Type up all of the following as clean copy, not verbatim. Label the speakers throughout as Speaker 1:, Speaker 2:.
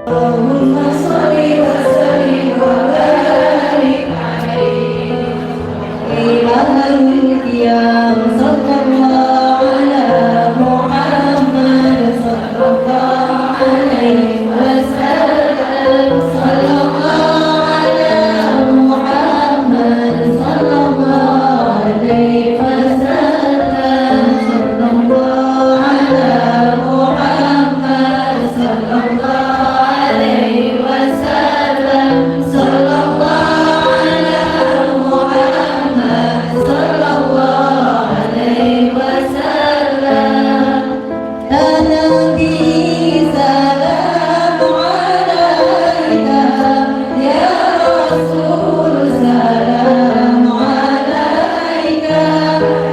Speaker 1: Allahumma sholli wa sallim wa barik alaihi. Ilahul qiyam sallallahu ala Muhammad sallallahu alaihi wasallam. Sallallahu ala Muhammad sallallahu alaihi wasallam. Sallallahu ala Muhammad sallallahu alaihi wasallam. Sallallahu ala Muhammad sallallahu alaihi wasallam. Ya Nabi salam alaika, ya Rasul salam alaika,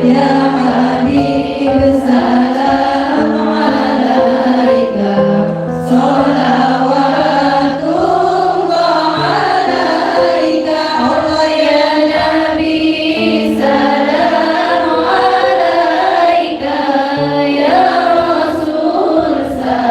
Speaker 1: ya Habib salam alaika. Salawatullah alaika. Allah ya Nabi salam alaika, ya Rasul salam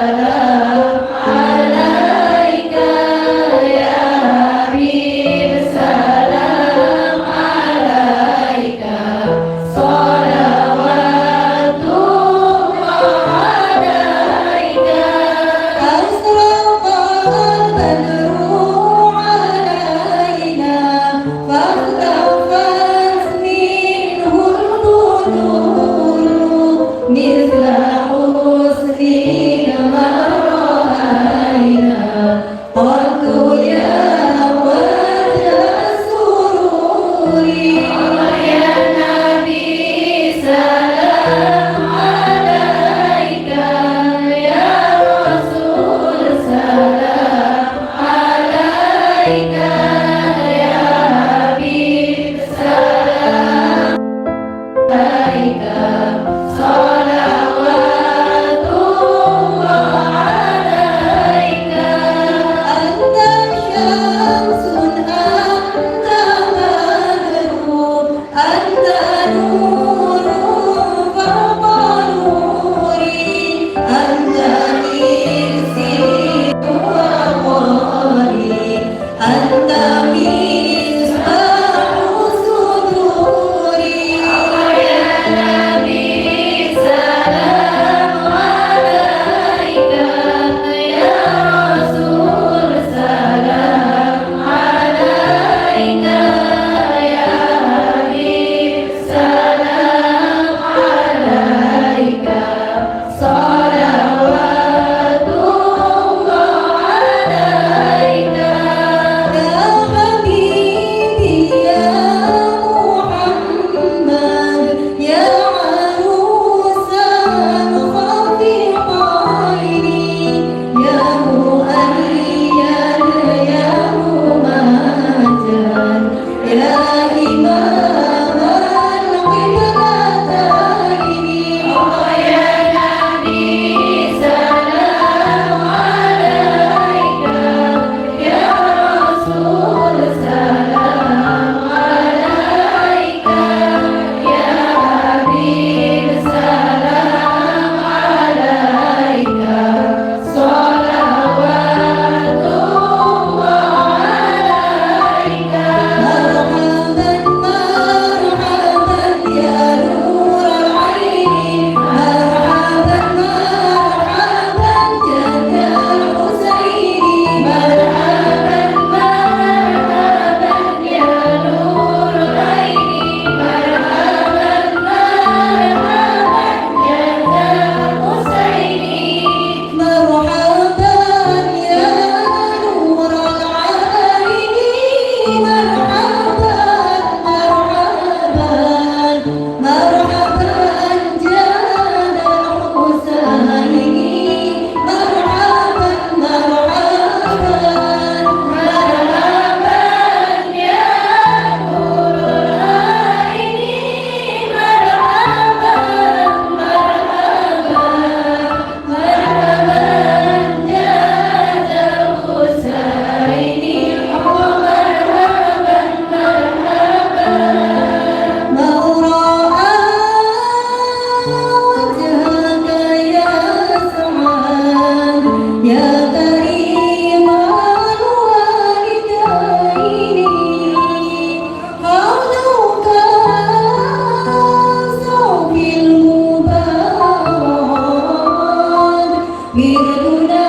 Speaker 1: ميلادنا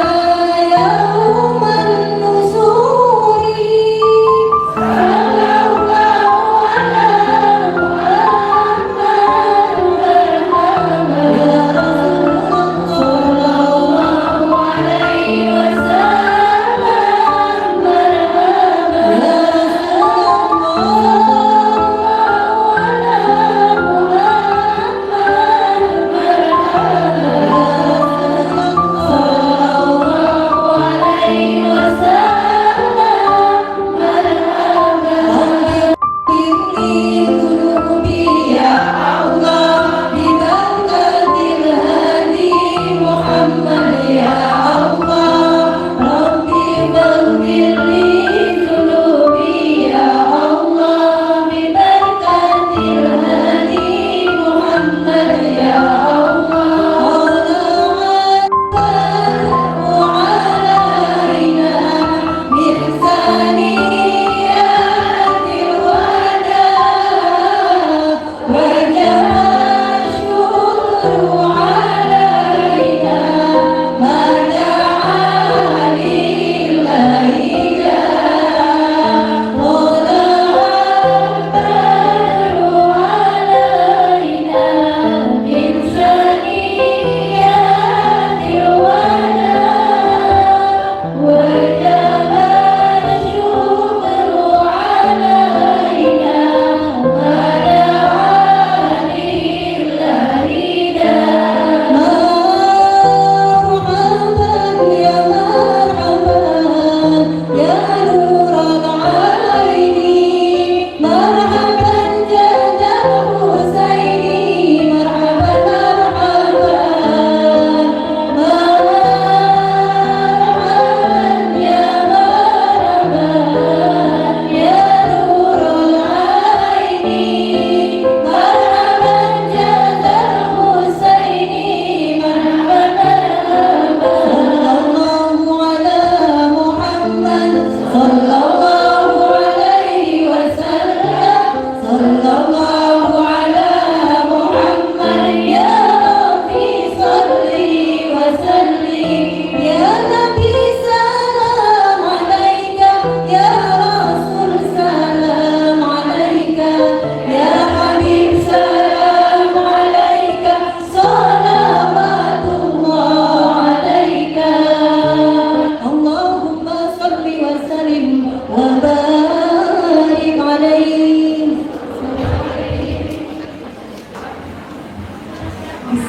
Speaker 1: يوم النصور صلى الله على محمد مرحبا يا رسول الله صلى الله عليه وسلم مرحبا يا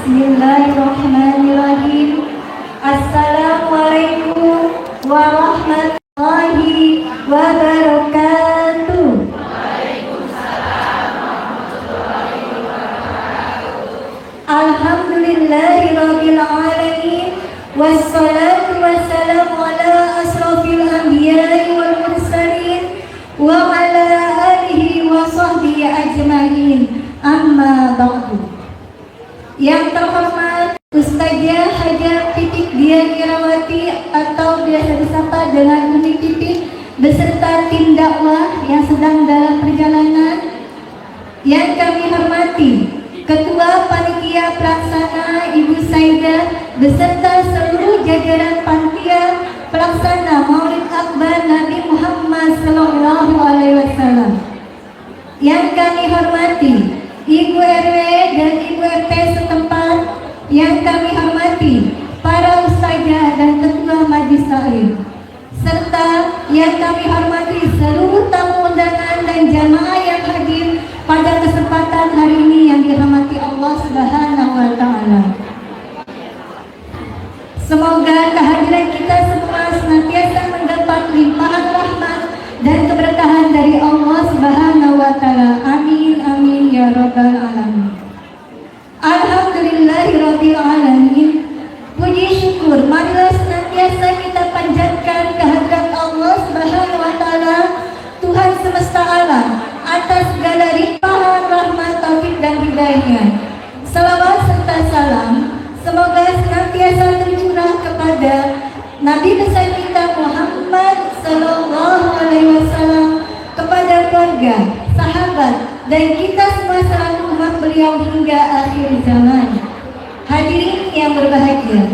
Speaker 1: Bismillahirrahmanirrahim. Assalamualaikum warahmatullahi wabarakatuh. Alhamdulillahirabbil alamin. Wassalatu wassalamu ala asrofil anbiya'i wal mursalin wa ala alihi wa sahbihi ajma'in. Amma ba'du. Yang terhormat Ustazah Hajar Titik Dian Irawati atau biasa disapa dengan Umi Titik beserta tim dakwah yang sedang dalam perjalanan. Yang kami hormati Ketua Panitia Pelaksana Ibu Saidah beserta seluruh jajaran panitia pelaksana Maulid Akbar Nabi Muhammad SAW. Yang kami hormati Ibu RW dan Ibu RT setempat, yang kami hormati para ustazah dan ketua majlis taklim, serta yang kami hormati seluruh tamu undangan dan jamaah yang hadir pada kesempatan hari ini yang dirahmati Allah Subhanahu wa taala. Semoga kehadiran kita semua senantiasa mendapat limpahan rahmat dan keberkahan dari Allah Subhanahu wa taala. Amin amin ya rabbal alamin. Alhamdulillahirabbil alamin. Puji syukur marilah senantiasa kita panjatkan kehadirat Allah Subhanahu wa taala, Tuhan semesta alam, atas segala limpahan rahmat, taufik dan hidayahnya. Salawat serta salam semoga senantiasa tercurah kepada Nabi besar kita Muhammad sallallahu alaihi wasallam, kepada keluarga, sahabat, dan kita semua selalu umat beliau hingga akhir zaman. Hadirin yang berbahagia,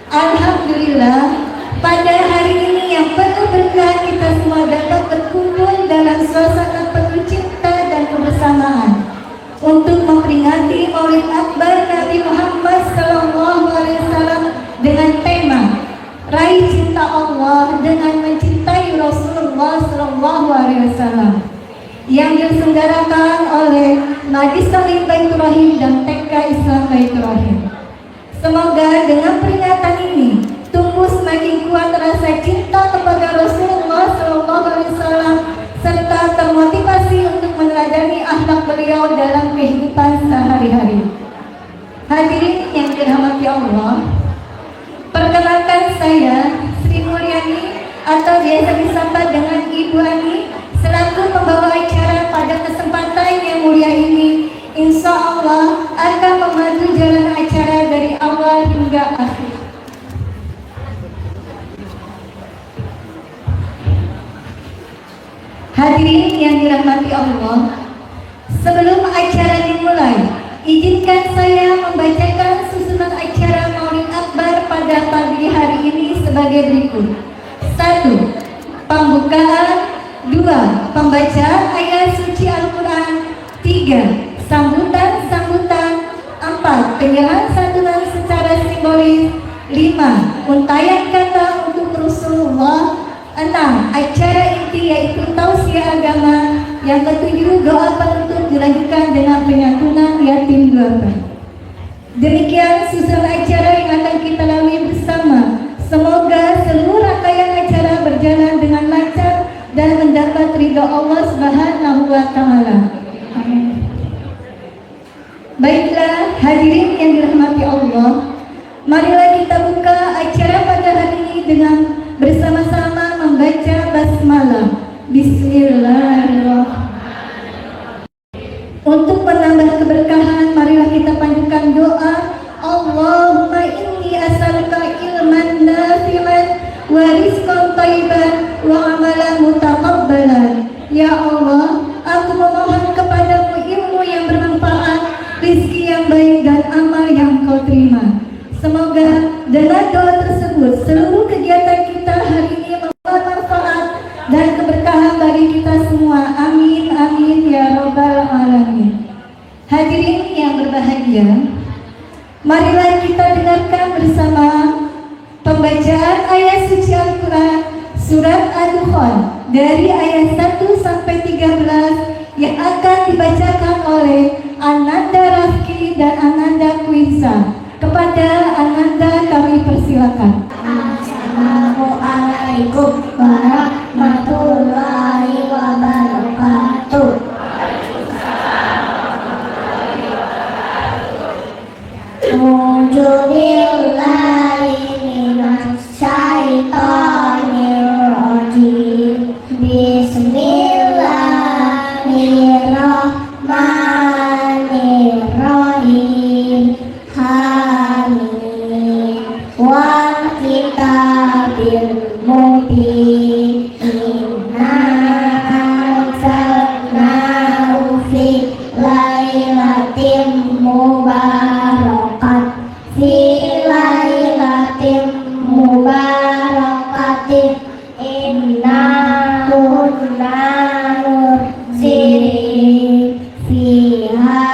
Speaker 1: Alhamdulillah, pada hari ini yang penuh berkah kita semua dapat berkumpul dalam suasana penuh cinta dan kebersamaan untuk memperingati Maulid Akbar Nabi Muhammad SAW dengan tema Raih Cinta Allah dengan Mencintai Rasulullah SAW yang diselenggarakan oleh Majlis Taklim Baitur Rahim dan TK Islam Baitur Rahim. Semoga dengan peringatan ini tumbuh semakin kuat rasa cinta kepada Rasulullah SAW serta termotivasi untuk meneladani akhlak beliau dalam kehidupan sehari-hari. Hadirin yang dirahmati Allah, perkenalkan saya Sri Mulyani atau biasa disapa dengan Ibu Ani selaku pembawa acara pada kesempatan yang mulia ini. Insya Allah akan memandu jalan acara dari awal hingga akhir. Hadirin yang dirahmati Allah, sebelum acara dimulai, izinkan saya membacakan susunan acara Maulid Akbar pada pagi hari ini sebagai berikut. 1. Pembukaan. 2. Pembacaan ayat suci Al-Quran. 3. Sambutan-sambutan. 4. Penyerahan santunan secara simbolis. 5. Untayan kata untuk Rasulullah. 6. Acara inti yaitu tausiah agama. Yang ke-7 doa penutup dilanjutkan dengan penyatunan yatim duafa. Demikian susunan acara yang akan kita lalui bersama. Semoga seluruh rangkaian acara berjalan dengan lancar dan mendapat ridha Allah Subhanahu wa Ta'ala. Amin. Baiklah hadirin yang dirahmati Allah, marilah kita buka acara pada hari ini dengan bersama-sama membaca basmalah. Bismillahirrahmanirrahim. Untuk menambah keberkahan, marilah kita panjatkan doa. Allahumma inni as'aluka ilman nafi'an wa rizqan thayyiban wa amalan mutaqabbalan. Ya Allah, aku memohon kepadamu ilmu yang bermanfaat, rezeki yang baik dan amal yang kau terima. Semoga dengan doa tersebut seluruh kegiatan kita hari ini membawa manfaat dan keberkahan bagi kita semua. Amin amin ya rabbal alamin. Hadirin yang berbahagia, marilah kita dengarkan bersama pembacaan ayat suci Al-Quran surat Ad-Dukhan dari ayat 1 sampai 13 yang akan dibacakan oleh Ananda Rafki dan Ananda Kuisa. Kepada Ananda kami persilakan.
Speaker 2: Assalamualaikum warahmatullahi wabarakatuh. Alhamdulillahi minas syaitonir rajim. Bismillahirrahmanirrahim. Amin. Wal kitabil mubin. Inna anzalnahu fi lailatin mubarakat. Fi lailatin mubarakatin. Inna kunna mursilin. Fiha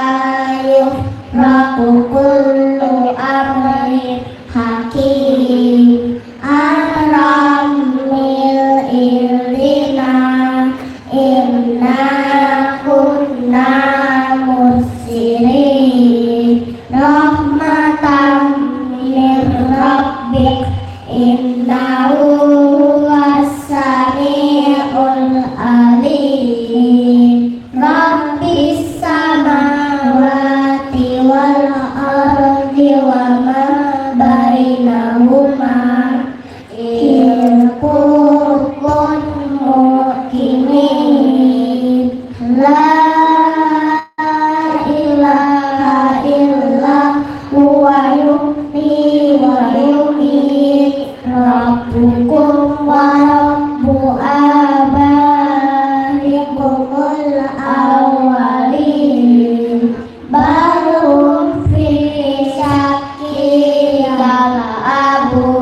Speaker 2: yufraqu kullu amrin hakim. Amramil ilina. Inna kunna mursilin. Rahmatan min rabbik. Innahu was-sami'ul alim. Rabbis samawati wal ardi wa ma bainahuma in kuntum muqinin. La ilaha illa huwa yuhyi wa yumiit. Rabbukum wa rabbu abaikumul awwalin. Barum fi syakki yal'abun.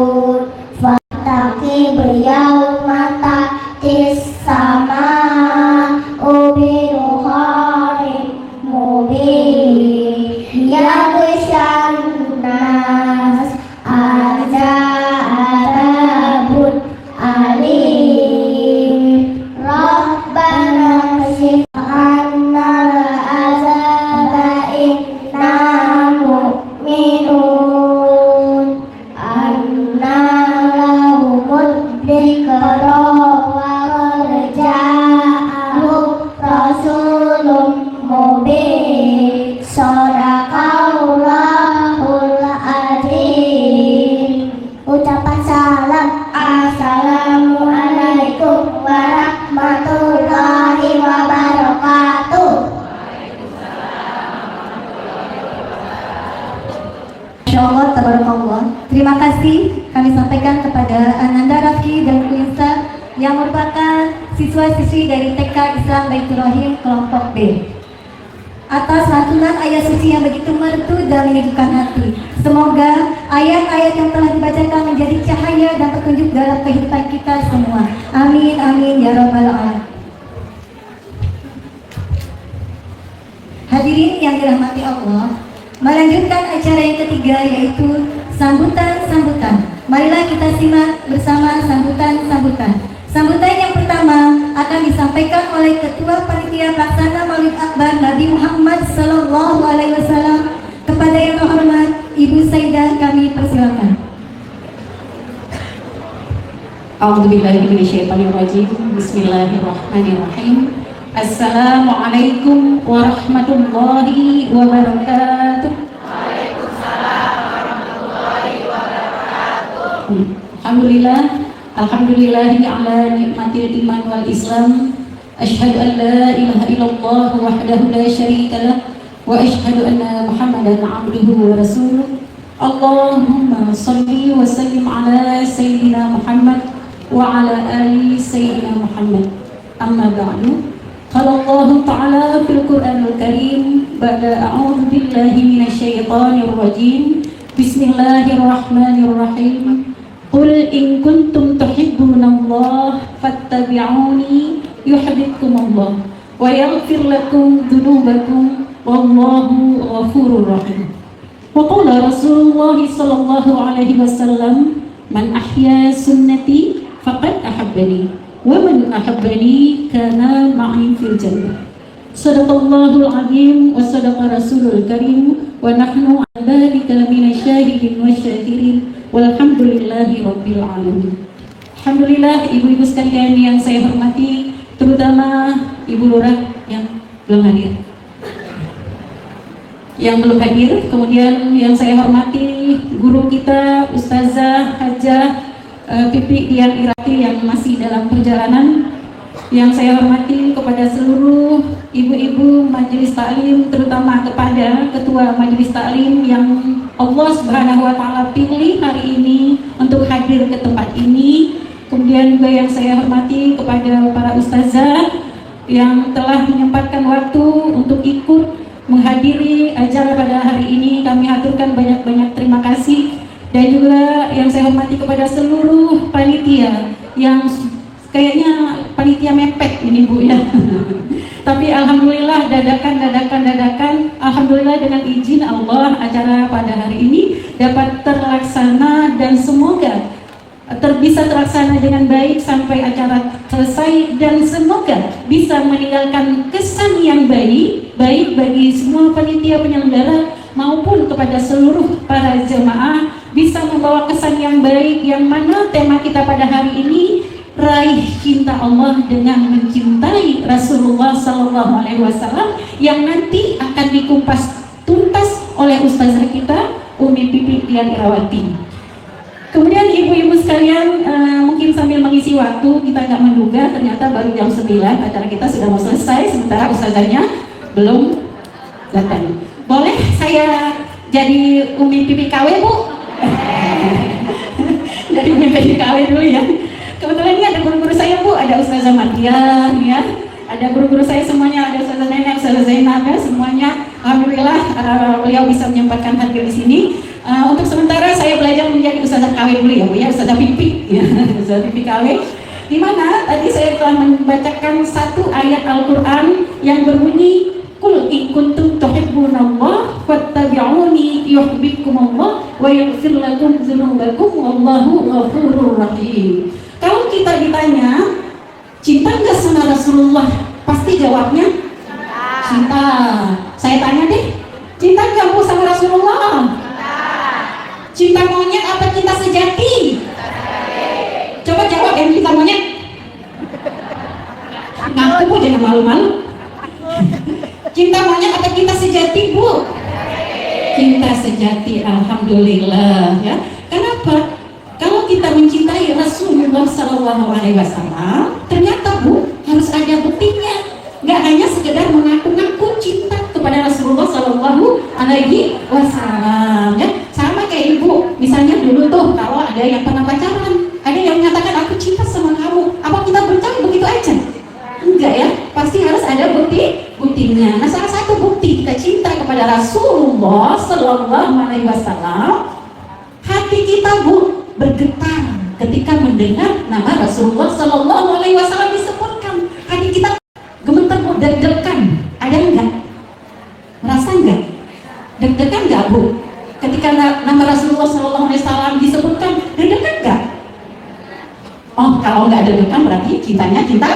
Speaker 2: ucapan salam. Assalamualaikum warahmatullahi wabarakatuh.
Speaker 1: Insyaallah, tabarakallah. Terima kasih kami sampaikan kepada Ananda Rafki dan Kuinsa yang merupakan siswa-siswi dari TK Islam Baitur Rahim kelompok B. Atas lantunan ayat suci yang begitu merdu dan menyejukkan hati. Semoga ayat-ayat yang telah dibacakan menjadi cahaya dan petunjuk dalam kehidupan kita semua. Amin, amin, ya rabbal alamin. Hadirin yang dirahmati Allah, melanjutkan acara yang ketiga yaitu sambutan-sambutan. Marilah kita simak bersama sambutan-sambutan. Sambutan yang pertama akan disampaikan oleh Ketua Panitia Pelaksana Maulid Akbar Nabi Muhammad Sallallahu Alaihi Wasallam. Kepada yang terhormat Ibu Saidah kami persilakan.
Speaker 3: A'udzubillahiminasyaitonirrajim. Bismillahirrahmanirrahim. Assalamualaikum warahmatullahi wabarakatuh. Waalaikumsalam warahmatullahi wabarakatuh. Alhamdulillahi ala nikmatil iman wal Islam. Asyhadu an la ilaha illallah wahdahu la syarika lah wa asyhadu anna Muhammadan abduhu wa rasuluh. Allahumma shalli wa sallim ala sayyidina Muhammad wa ala ali sayyidina Muhammad. Amma ba'du. Qala Allah Ta'ala fil Qur'anil Karim ba'da a'udzu billahi minasyaitonir rajim. Bismillahirrahmanirrahim. Qul in kuntum tuhibbunallaha fattabi'uni yuhibbukumullah wa yaghfir lakum dhunubakum wallahu ghafurur rahim. Wa qala Rasulullah sallallahu alaihi wasallam, man ahya sunnati faqad ahabbani wa man ahabbani kana ma'i fil jannah. Sadaqallahul azim wa sadaqa rasulul karim wa nahnu 'ala dzalika minasyahidin wasyakirin walhamdulillahi rabbil alamin. Alhamdulillah, ibu-ibu sekalian yang saya hormati, terutama Ibu Lurah yang belum hadir. Kemudian yang saya hormati guru kita Ustazah Hajah Pipi Dian Irati yang masih dalam perjalanan. Yang saya hormati kepada seluruh ibu-ibu majelis taklim, terutama kepada ketua majelis taklim yang Allah Subhanahu wa taala pilih hari ini untuk hadir ke tempat ini. Kemudian juga yang saya hormati kepada para ustazah yang telah menyempatkan waktu untuk ikut menghadiri acara pada hari ini. Kami aturkan banyak-banyak terima kasih. Dan juga yang saya hormati kepada seluruh panitia yang kayaknya panitia mepet ini Bu ya. Tapi alhamdulillah dadakan. Alhamdulillah dengan izin Allah acara pada hari ini dapat terlaksana dan semoga bisa terlaksana dengan baik sampai acara selesai, dan semoga bisa meninggalkan kesan yang baik bagi semua panitia penyelenggara maupun kepada seluruh para jemaah, bisa membawa kesan yang baik, yang mana tema kita pada hari ini raih cinta Allah dengan mencintai Rasulullah Sallallahu Alaihi Wasallam, yang nanti akan dikupas tuntas oleh ustazah kita Umi Pipi Dian Irawati. Kemudian ibu-ibu sekalian, mungkin sambil mengisi waktu, kita nggak menduga ternyata baru jam 9 acara kita sudah mau selesai, sementara ustazahnya belum datang. Boleh saya jadi Umi Pipi KW Bu? Jadi Umi Pipi KW dulu ya. Kebetulan ini ada guru-guru saya Bu, ada Ustazah Mardian ya, ada guru-guru saya semuanya, ada Ustazah Nenek, Ustazah Zainab ya, semuanya. Alhamdulillah beliau bisa menyempatkan hadir di sini. Untuk sementara saya belajar menjadi Ustazah KW dulu ya Bu ya, Ustazah Pipi ya, Ustazah Pipi KW. Di mana tadi saya telah membacakan satu ayat Al-Qur'an yang berbunyi Qul in kuntum tuhibbunallaha fattabi'uni yuhibbukumullah wa yaghfir lakum dzunubakum wallahu ghafurur rahim. Kalau kita ditanya cinta nggak sama Rasulullah, pasti jawabnya cinta. Saya tanya deh, cinta nggak Bu sama Rasulullah? Cinta monyet apa cinta sejati? Coba jawab yang cinta monyet. Ngaku Bu, jangan malu-malu. Cinta monyet apa cinta sejati Bu? Cinta sejati, alhamdulillah ya. Kenapa? Kalau Rasulullah Shallallahu Alaihi Wasallam, ternyata Bu harus ada buktinya. Nggak hanya sekedar mengaku-ngaku cinta kepada Rasulullah Shallallahu Alaihi Wasallam, ya. Sama kayak ibu, misalnya dulu tuh kalau ada yang pernah pacaran, ada yang menyatakan aku cinta sama kamu, apa kita bertahan begitu aja? Enggak ya, pasti harus ada buktinya. Nah, salah satu bukti kita cinta kepada Rasulullah Shallallahu Alaihi Wasallam, hati kita Bu bergetar ketika mendengar nama Rasulullah Shallallahu Alaihi Wasallam disebutkan. Hati kita gemeter Bu, deg-degan. Ada enggak? Merasa enggak? Deg-degan enggak Bu? Ketika nama Rasulullah Shallallahu Alaihi Wasallam disebutkan, deg-degan enggak? Oh, kalau enggak deg-degan berarti cintanya cinta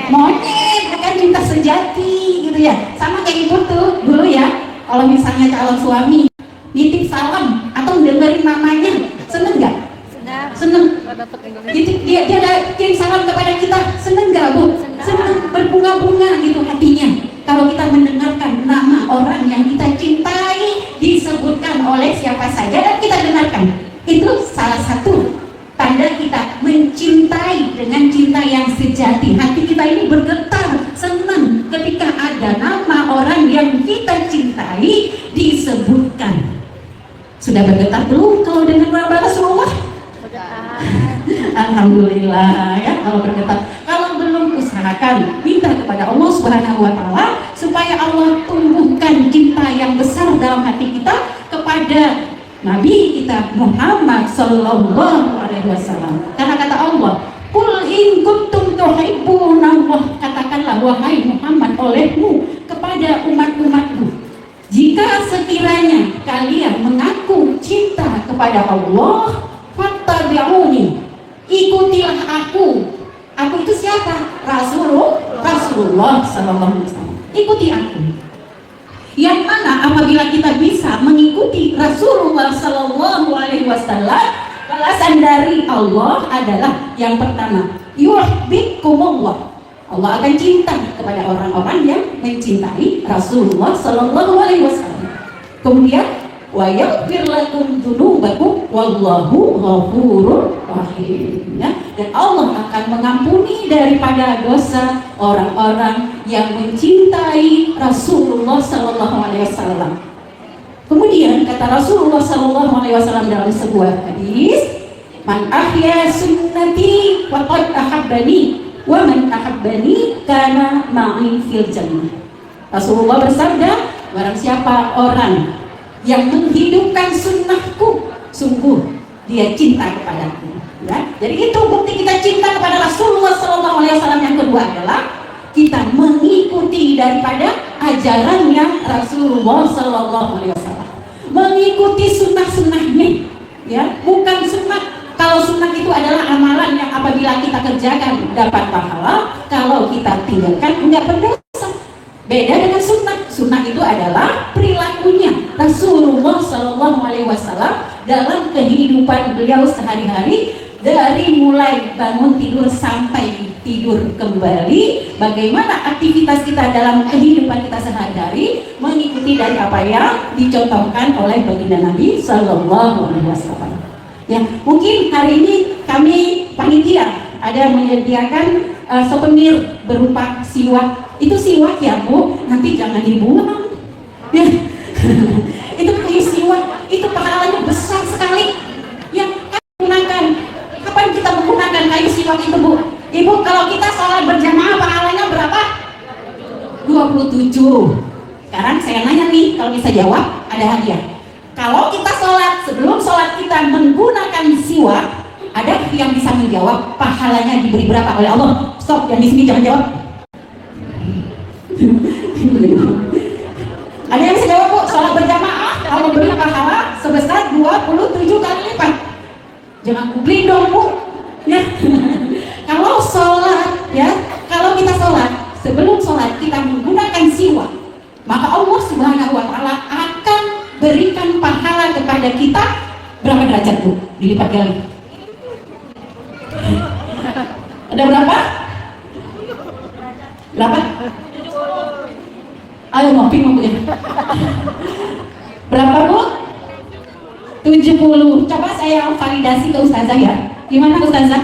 Speaker 3: monyet, bukan cinta sejati gitu ya. Sama kayak ibu tuh dulu ya, kalau misalnya calon suami nitip salam atau dengerin namanya, seneng nggak? Seneng. Dia kirim salam kepada kita, seneng nggak Bu? Seneng, berbunga-bunga gitu hatinya. Kalau kita mendengarkan nama orang yang kita cintai disebutkan oleh siapa saja dan kita dengarkan, itu salah satu tanda kita mencintai dengan cinta yang sejati. Hati kita ini bergetar, senang ketika ada nama orang yang kita cintai disebutkan. Sudah bergetar belum kalau dengan nama Rasulullah? Alhamdulillah ya, kalau bergetar. Kalau belum, usahakan minta kepada Allah Subhanahu wa Ta'ala supaya Allah tumbuhkan cinta yang besar dalam hati kita kepada Nabi kita Muhammad Sallallahu Alaihi Wasallam. Karena kata Allah, "Qul in kuntum tuhibbunallah," katakanlah wahai Muhammad olehmu kepada umat-umatku, jika sekiranya kalian mengaku cinta kepada Allah, fattabi'uni, ikutilah aku. Aku itu siapa? Rasulullah Sallallahu Alaihi Wasallam. Ikuti aku. Yang mana apabila kita bisa mengikuti Rasulullah Sallallahu Alaihi Wasallam, balasan dari Allah adalah yang pertama, yuhibbukumullah. Allah akan cinta kepada orang-orang yang mencintai Rasulullah Sallallahu Alaihi Wasallam. Kemudian, wa yaghfir lakum dzunubakum wallahu ghafurur rahim. Ya, dan Allah akan mengampuni daripada dosa orang-orang yang mencintai Rasulullah Sallallahu Alaihi Wasallam. Kemudian kata Rasulullah Sallallahu Alaihi Wasallam dalam sebuah hadis, "Man ahya sunnati faqad ahabbani, wa man ahabbani kana ma'i fil jannah." Rasulullah bersabda, barang siapa orang yang menghidupkan sunnahku, sungguh dia cinta kepadaku. Ya, jadi itu bukti kita cinta kepada Rasulullah Sallallahu Alaihi Wasallam. Yang kedua adalah kita mengikuti daripada ajarannya Rasulullah Sallallahu Alaihi Wasallam, mengikuti sunnah-sunnahnya. Ya, bukan sunnah. Kalau sunnah itu adalah amalan yang apabila kita kerjakan dapat pahala, kalau kita tinggalkan enggak berdosa. Beda dengan sunnah. Sunnah itu adalah perilakunya Rasulullah Sallallahu Alaihi Wasallam dalam kehidupan beliau sehari-hari, dari mulai bangun tidur sampai tidur kembali, bagaimana aktivitas kita dalam kehidupan kita sehari-hari mengikuti dari apa yang dicontohkan oleh baginda Nabi Sallallahu Alaihi Wasallam. Ya, mungkin hari ini kami panitia ada menyediakan souvenir berupa siwak. Itu siwak ya Bu, nanti jangan dibuang. Ya. Itu kayu siwak, itu pahalanya besar sekali. Yang gunakan, kapan kita menggunakan kayu siwak itu Bu? Ibu, kalau kita sholat berjamaah pahalanya berapa? 27. Sekarang saya nanya nih, kalau bisa jawab ada hadiah. Kalau kita sholat, sebelum sholat kita menggunakan siwak, ada yang bisa menjawab pahalanya diberi berapa oleh Allah? Stop, yang di sini jangan jawab. Ada yang bisa jawab Bu? Sholat berjamaah kalau beri pahala sebesar 27 kali lipat. Jangan googling dong Bu. Ya. Kalau sholat, ya, kalau kita sholat, sebelum sholat kita menggunakan siwak, maka Allah Subhanahu Wa Taala akan berikan pahala kepada kita berapa derajat Bu? Dilipat kali. Ada berapa? Berapa? Ayo ngopi ya. Berapa Bu? 70. Coba saya validasi ke Ustazah ya. Gimana Ustazah?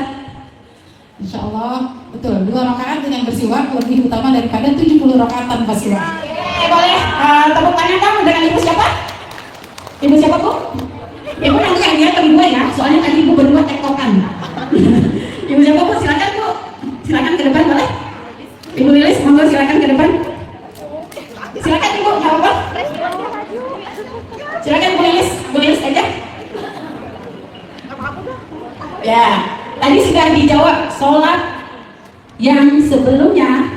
Speaker 3: Insya Allah, betul. 2 rakaat dengan bersiwak lebih utama daripada 70 rakaat tanpa siwak. Boleh tepuk tangan kamu dengan ibu siapa? Ibu siapa Bu? Ibu nanti yang lihat ke ibu ya, soalnya tadi ibu berdua tektokan. Ibu siapa Bu? Silakan Bu. Silakan ke depan boleh? Ibu Lilis, monggo silakan ke depan. Silakan Ibu, nggak apa-apa. Silakan Bu Lilis aja. Ya, tadi sudah dijawab. Sholat yang sebelumnya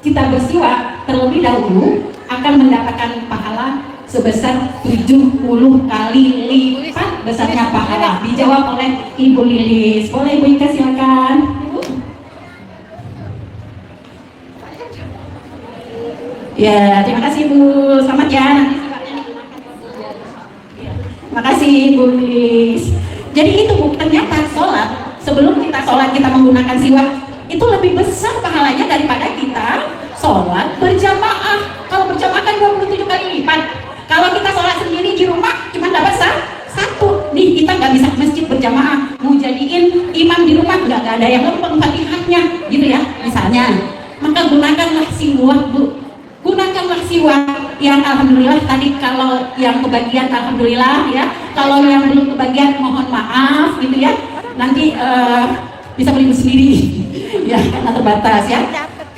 Speaker 3: kita bersiwak terlebih dahulu akan mendapatkan pahala sebesar 70 kali lipat besarnya pahala. Dijawab oleh Ibu Lilis. Boleh Ibu Ika silakan. Ya, terima kasih Bu. Selamat ya. Nanti siwaknya digunakan. Terima kasih Bu Lilis. Jadi itu Bu, ternyata sholat sebelum kita sholat kita menggunakan siwak itu lebih besar pahalanya daripada kita sholat berjamaah. Kalau berjamaah kan 27 kali lipat. Kalau kita sholat sendiri di rumah cuma dapat satu. Nih kita nggak bisa ke masjid berjamaah, mau jadiin imam di rumah nggak ada yang lempeng fatihahnya gitu ya misalnya. Maka gunakanlah siwak Bu. Gunakanlah siwak yang alhamdulillah tadi, kalau yang kebagian alhamdulillah ya, kalau yang belum kebagian mohon maaf gitu ya, nanti bisa beli sendiri ya karena terbatas ya.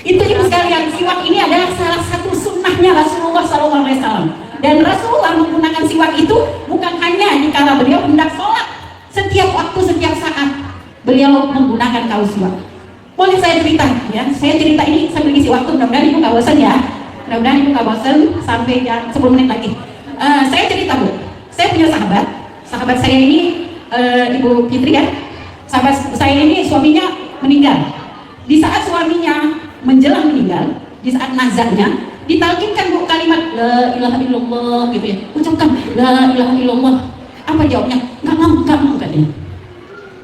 Speaker 3: Itu ibu sekalian, siwak ini adalah salah satu sunnahnya Rasulullah SAW, dan Rasulullah menggunakan siwak itu bukan hanya di kala beliau hendak sholat, setiap waktu setiap saat beliau menggunakan kaus siwak. Boleh saya cerita ya, saya cerita ini sambil isi waktu, mudah-mudahan ibu nggak bosan ya. Mudah-mudahan ibu gak bosan sampai 10 menit lagi. Saya cerita Bu, saya punya sahabat saya ini Ibu Fitri ya. Sahabat saya ini suaminya meninggal. Di saat suaminya menjelang meninggal, di saat nazarnya ditalkinkan Bu kalimat la ilaha illallah gitu ya. Ucapkan la ilaha illallah. Apa jawabnya? Gak mau katanya.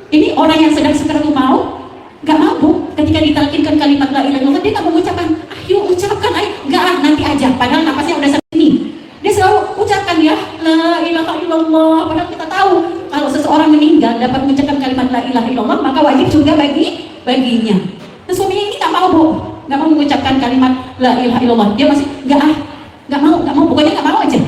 Speaker 3: Ini orang yang sedang sekeratul maut, gak mau Bu. Ketika ditalkinkan kalimat la ilaha illallah, dia gak mengucapkan. Ayo ucapkan, ayo. Enggak, nanti aja. Padahal napasnya udah segini. Dia selalu ucapkan ya la ilaha illallah. Padahal kita tahu kalau seseorang meninggal dapat mengucapkan kalimat la ilaha illallah, maka wajib juga baginya. Nah, suaminya ini nggak mau Bu, nggak mau mengucapkan kalimat la ilaha illallah. Dia masih nggak mau, pokoknya nggak mau aja.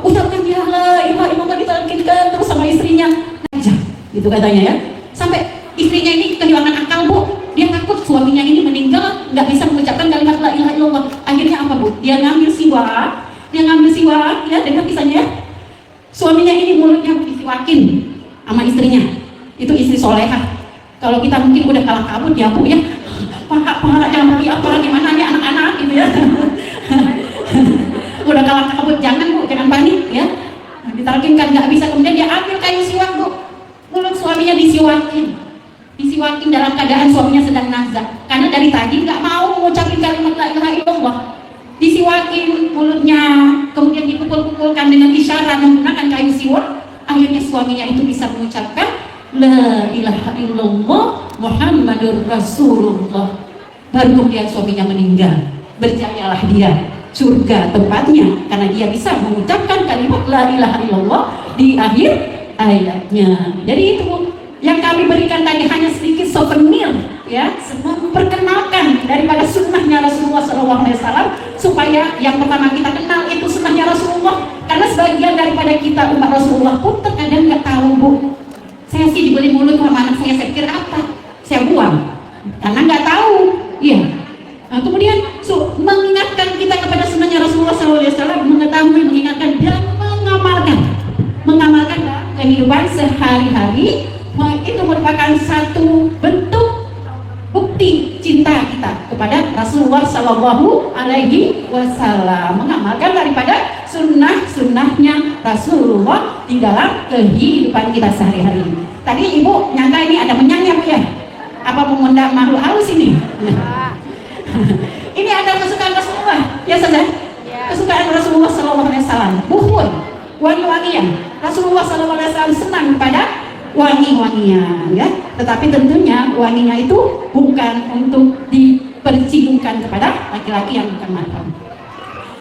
Speaker 3: Ucapkan ya la ilaha illallah, ditalkinkan terus sama istrinya aja, gitu katanya ya. Sampai istrinya ini kehilangan akal Bu. Dia takut suaminya ini meninggal nggak bisa mengucapkan kalimat la ilaha illallah. Akhirnya apa Bu? Dia ngambil siwak ya, dengar kisahnya. Suaminya ini mulutnya disiwakin sama istrinya. Itu istri solehah. Kalau kita mungkin udah kalah kabut ya Bu ya, paha jangan apa gimana nih anak-anak gitu ya. Udah kalah kabut, jangan Bu, jangan panik ya. Ditalkinkan nggak bisa, kemudian dia ambil kayu siwak Bu, mulut suaminya disiwakin dalam keadaan suaminya sedang nazar, karena dari tadi nggak mau mengucapkan kalimat la ilaha illallah. Disiwakin mulutnya, kemudian dipukul-pukulkan dengan isyarat menggunakan kayu siwak. Akhirnya suaminya itu bisa mengucapkan la ilaha illallah Muhammadur Rasulullah. Baru kemudian suaminya meninggal. Berjayalah dia, surga tempatnya, karena dia bisa mengucapkan kalimat la ilaha illallah di akhir ayatnya. Jadi itu yang kami berikan tadi hanya sedikit souvenir ya, memperkenalkan daripada sunnahnya Rasulullah SAW, supaya yang pertama kita kenal itu sunnahnya Rasulullah. Karena sebagian daripada kita umat Rasulullah pun terkadang nggak tahu Bu. Saya sih dibeli mulut sama anak saya pikir apa? Saya buang karena nggak tahu. Iya. Nah, kemudian mengingatkan kita kepada sunnahnya Rasulullah SAW, mengetahui, mengingatkan dan mengamalkan kehidupan sehari-hari. Itu merupakan satu bentuk bukti cinta kita kepada Rasulullah Sallallahu Alaihi Wasallam, mengamalkan daripada sunnahnya Rasulullah di dalam kehidupan kita sehari-hari. Tadi Ibu nyangka ini ada menyangnya Bu ya? Apa mengundang makhluk halus ini? Ini ada kesukaan Rasulullah ya saja. Kesukaan Rasulullah Sallallahu Alaihi Wasallam, buhun, wangi-wangian. Rasulullah Sallallahu Alaihi Wasallam senang pada wangi-wangian ya, tetapi tentunya wanginya itu bukan untuk diperciumkan kepada laki-laki yang bukan mahram.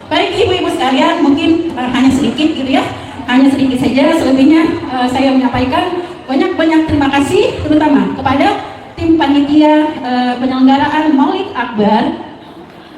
Speaker 3: Baik ibu-ibu sekalian, mungkin hanya sedikit gitu ya, hanya sedikit saja, selebihnya saya menyampaikan banyak terima kasih terutama kepada tim panitia panitia penyelenggaraan Maulid Akbar.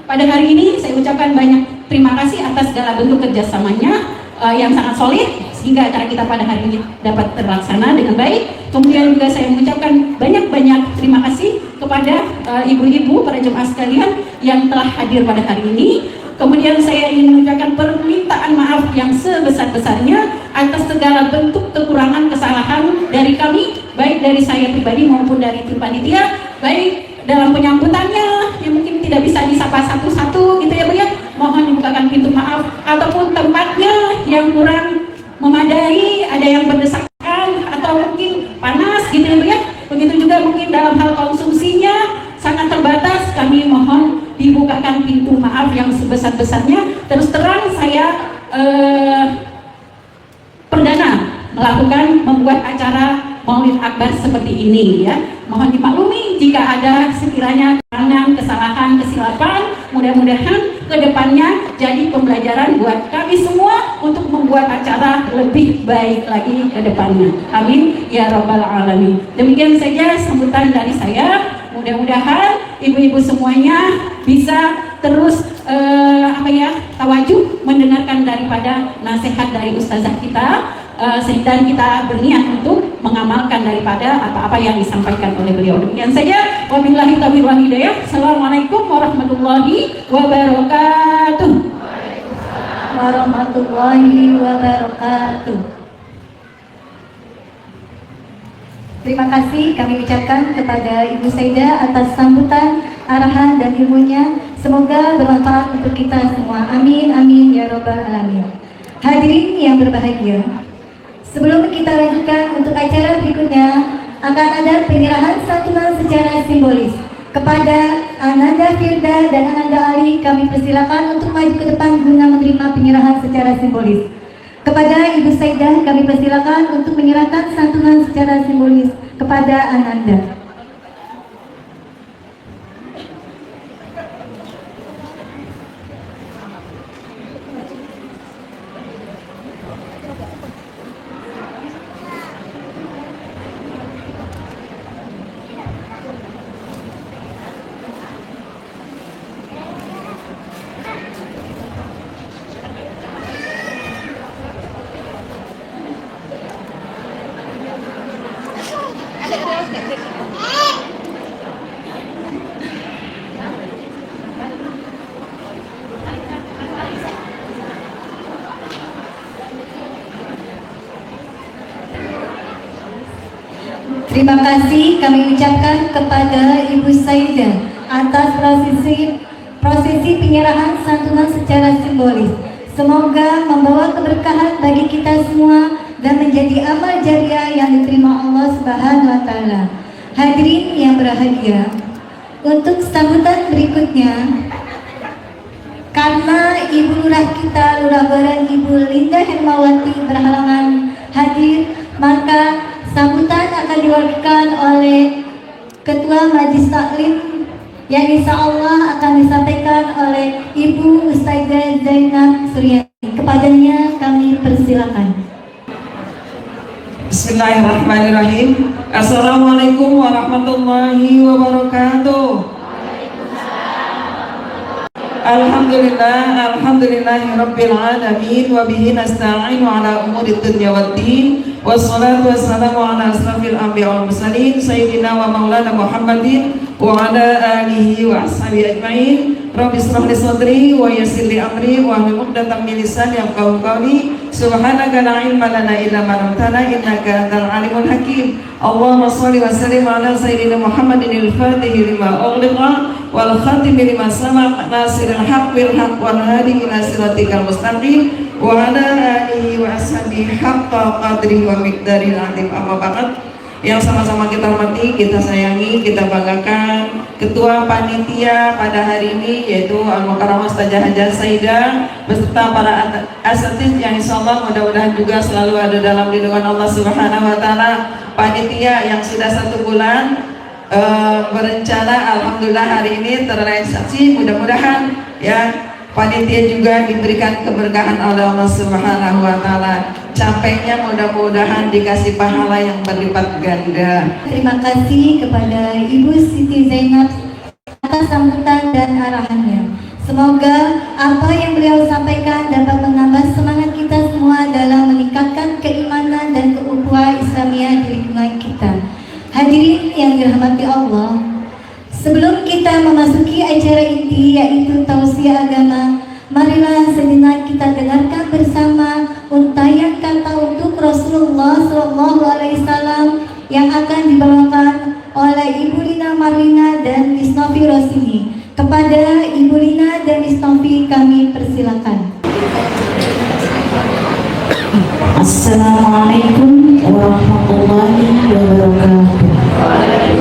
Speaker 3: Pada hari ini saya ucapkan banyak terima kasih atas segala bentuk kerjasamanya yang sangat solid sehingga acara kita pada hari ini dapat terlaksana dengan baik. Kemudian juga saya mengucapkan banyak-banyak terima kasih kepada ibu-ibu para jemaah sekalian yang telah hadir pada hari ini. Kemudian saya ingin mengucapkan permintaan maaf yang sebesar-besarnya atas segala bentuk kekurangan kesalahan dari kami, baik dari saya pribadi maupun dari tim panitia, baik dalam penyambutannya yang mungkin tidak bisa disapa satu-satu gitu ya Bu ya. Mohon dibukakan pintu maaf, ataupun tempatnya yang kurang memadai, ada yang berdesakan atau mungkin panas gitu ya Bu ya. Begitu juga mungkin dalam hal konsumsinya sangat terbatas, kami mohon dibukakan pintu maaf yang sebesar-besarnya. Terus terang saya perdana melakukan membuat acara Maulid Akbar seperti ini ya. Mohon dimaklumi jika ada sekiranya kesalahan, kesilapan. Mudah-mudahan kedepannya jadi pembelajaran buat kami semua untuk membuat acara lebih baik lagi ke depannya. Amin ya rabbal alamin. Demikian saja sambutan dari saya. Mudah-mudahan ibu-ibu semuanya bisa terus tawajuh mendengarkan daripada nasihat dari ustazah kita, dan kita berniat untuk mengamalkan daripada apa-apa yang disampaikan oleh beliau. Demikian saja. Wabillahi taufiq wal hidayah. Assalamualaikum warahmatullahi wabarakatuh.
Speaker 1: Warahmatullahi wabarakatuh. Terima kasih kami ucapkan kepada Ibu Saida atas sambutan, arahan dan ilmunya. Semoga bermanfaat untuk kita semua. Amin, amin ya robbal alamin. Hadirin yang berbahagia, sebelum kita lanjutkan untuk acara berikutnya, akan ada penyerahan santunan secara simbolis kepada Ananda Firda dan Ananda Ali. Kami persilakan untuk maju ke depan guna menerima penyerahan secara simbolis. Kepada Ibu Saidah kami persilakan untuk menyerahkan santunan secara simbolis kepada Ananda. Terima kasih kami ucapkan kepada Ibu Saidah atas prosesi penyerahan santunan secara simbolis. Semoga membawa keberkahan bagi kita semua dan menjadi amal jariah yang diterima Allah Subhanahu wa taala. Hadirin yang berbahagia, untuk sambutan berikutnya, karena Ibu Lurah kita, Lurah Baran Ibu Linda Hermawati berhalangan hadir, maka sambutan akan diwakilkan oleh Ketua Majelis Taklim yang insya Allah akan disampaikan oleh Ibu Ustazah Zainab Suryani. Kepadanya kami persilakan.
Speaker 4: Bismillahirrahmanirrahim. Assalamualaikum warahmatullahi wabarakatuh. Alhamdulillahi rabbil alamin wa bihi nasta'inu ala umuri dunya waddin wassalatu wassalamu ala asrafil anbiya wal mursalin sayyidina wa maulana Muhammadin wa ala alihi wa ashabihi ajmain. Rabbi ishrah li sadri wa yassir li amri wa hlul 'uqdatam min lisani yafqahu qawli. Subhanaka la ilma lana illa ma 'allamtana innaka antal alimul hakim. Allahumma shalli wa sallim ala sayyidina Muhammadin al-Fatih lima ughliqa wal khatim lima sabaq nasiril haqq bil haqq wal hadi ila siratikal mustaqim wa ala alihi wa ashabihi haqqa qadri wa miqdaril azim. Amma ba'd. Yang sama-sama kita hormati, kita sayangi, kita banggakan Ketua Panitia pada hari ini yaitu Al-Mukarramah Ustazah Hajah Saidah beserta para asatidz yang insyaallah mudah-mudahan juga selalu ada dalam lindungan Allah Subhanahu wa taala. Panitia yang sudah 1 bulan berencana, alhamdulillah hari ini terrealisasi. Mudah-mudahan ya Panitia juga diberikan keberkahan oleh Allah Subhanahu wa Ta'ala. Capeknya mudah-mudahan dikasih pahala yang berlipat ganda.
Speaker 1: Terima kasih kepada Ibu Siti Zainab atas sambutan dan arahannya. Semoga apa yang beliau sampaikan dapat menambah semangat kita semua dalam meningkatkan keimanan dan keukhuwah Islamiyah di lingkungan kita. Hadirin yang dirahmati Allah, sebelum kita memasuki acara inti yaitu tausiah agama, marilah sejenak kita dengarkan bersama untayan kata untuk Rasulullah SAW yang akan dibawakan oleh Ibu Lina Marlina dan Miss Novi Rosini. Kepada Ibu Lina dan Miss Novi kami persilakan.
Speaker 5: Assalamualaikum warahmatullahi wabarakatuh.
Speaker 2: Assalamualaikum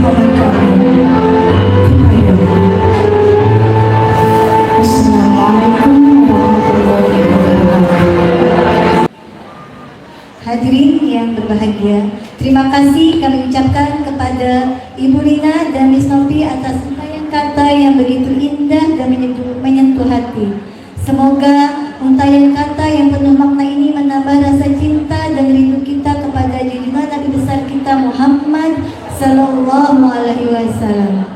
Speaker 5: Assalamualaikum warahmatullahi wabarakatuh.
Speaker 1: Hadirin yang berbahagia, terima kasih kami ucapkan kepada Ibu Lina dan Miss Novi atas untayan kata yang begitu indah dan menyentuh hati. Semoga untayan kata yang penuh makna ini menambah rasa cinta dan rindu kita kepada junjungan Nabi besar kita Muhammad Sallallahu Alaihi Wasallam.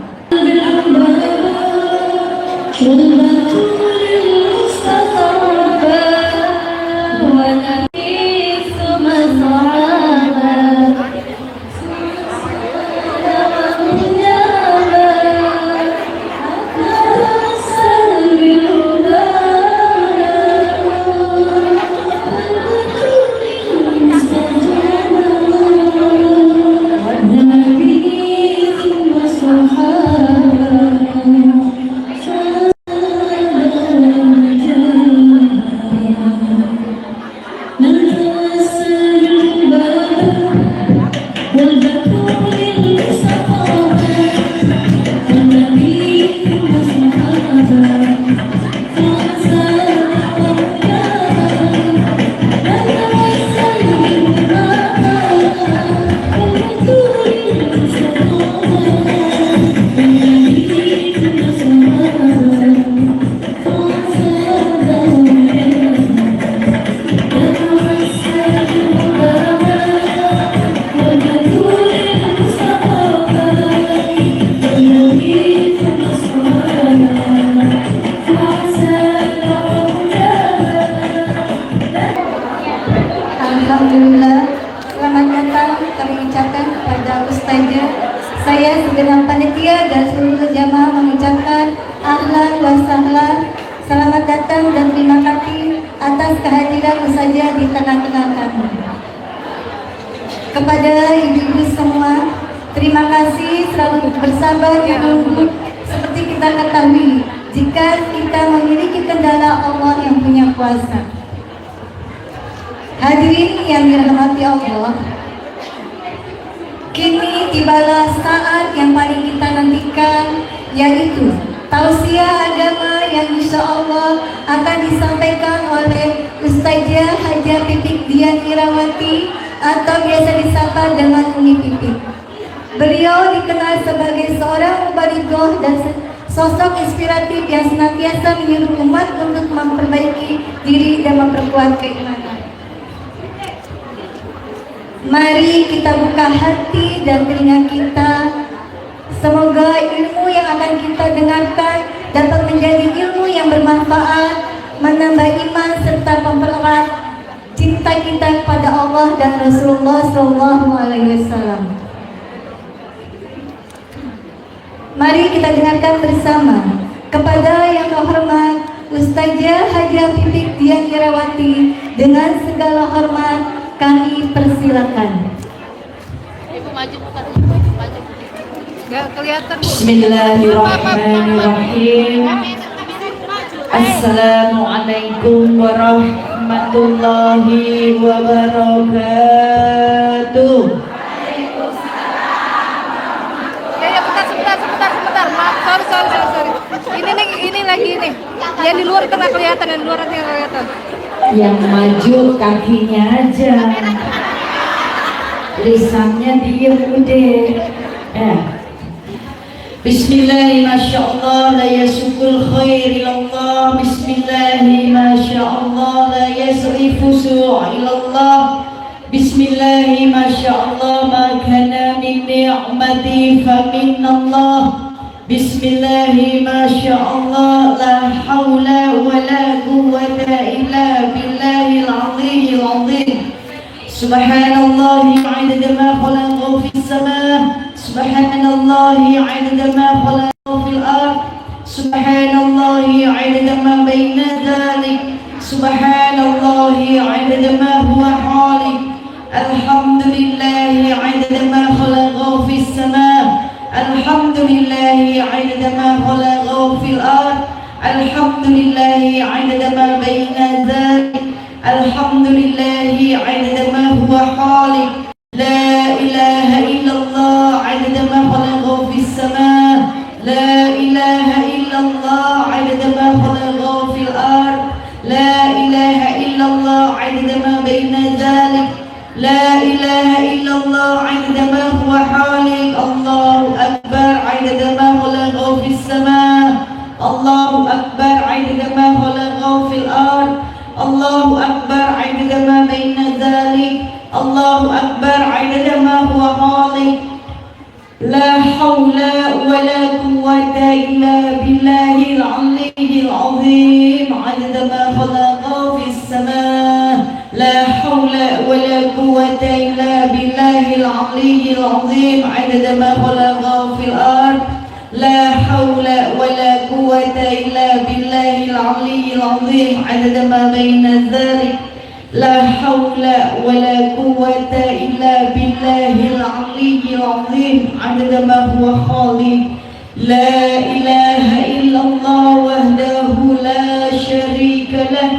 Speaker 1: Alhamdulillah, selamat datang kami ucapkan kepada Ustazah. Saya segenap panitia dan seluruh jamaah mengucapkan ahlan wa sahlan. Selamat datang dan terima kasih atas kehadiran Ustazah di tengah-tengah kami. Kepada ibu-ibu semua, terima kasih selalu bersabar menunggu. Seperti kita ketahui, jika kita memiliki kendala, Allah yang punya kuasa. Hadirin yang dirahmati Allah, kini tibalah saat yang paling kita nantikan, yaitu tausiah agama yang insya Allah akan disampaikan oleh Ustazah Hajah Pipik Dian Irawati atau biasa disapa dengan Umi Pipik. Beliau dikenal sebagai seorang mubalighah dan sosok inspiratif yang senantiasa menyuruh umat untuk memperbaiki diri dan memperkuat keimanan. Mari kita buka hati dan telinga kita. Semoga ilmu yang akan kita dengarkan dapat menjadi ilmu yang bermanfaat, menambah iman serta mempererat cinta kita kepada Allah dan Rasulullah SAW. Mari kita dengarkan bersama kepada yang terhormat Ustazah Hajah Pipik Dian Irawati. Dengan segala hormat kami persilakan.
Speaker 6: Ibu maju, nggak kelihatan.
Speaker 5: Bismillahirrahmanirrahim. Assalamualaikum warahmatullahi wabarakatuh.
Speaker 6: Ya, sebentar. Maaf, sorry. Ini lagi ini. Yang di luar kena kelihatan, yang di luar nanti kelihatan.
Speaker 5: Yang maju kakinya aja, lisannya diem udah. Bismillahi masyaallah la yasukul khair ilallah. Bismillahi masyaallah la yasrifu su' ilallah. Bismillahi masyaallah ma kana min ni'mati fa minallah. Bismillahi masyaallah la hawla wa la quwwata illa billahil aliyyil azim. Subhanallahi 'adada ma khalaqa fis samaa, subhanallahi 'adada ma khalaqa fil ardh, subhanallahi 'adada ma baina dhalik, subhanallahi 'adada ma huwa halik. Alhamdulillahi 'adada ma khalaqa fis samaa, alhamdulillahi 'adada ma khalaqa fil ardh, alhamdulillahi 'adada ma baina dhalik, alhamdulillahi 'adada ma huwa halik. La ilaha illallah 'adada ma khalaqa لا إله إلا الله عدد ما خلق في الأرض لا إله إلا الله عدد ما بين ذلك لا إله إلا الله عدد ما هو خالق الله أكبر عدد ما خلق في السماء الله أكبر عدد ما خلق في الأرض الله أكبر عدد ما بين ذلك الله أكبر عدد ما هو خالق لا حول ولا قوة إلا بالله العلي العظيم عدد ما خلق في السماء لا حول ولا قوة إلا بالله العلي العظيم عدد ما خلق في الأرض لا حول ولا قوة إلا بالله العلي العظيم عدد ما بين ذلك لا حول ولا قوة إلا بالله العلي العظيم عدد ما هو خالق لا إله إلا الله وحده لا شريك له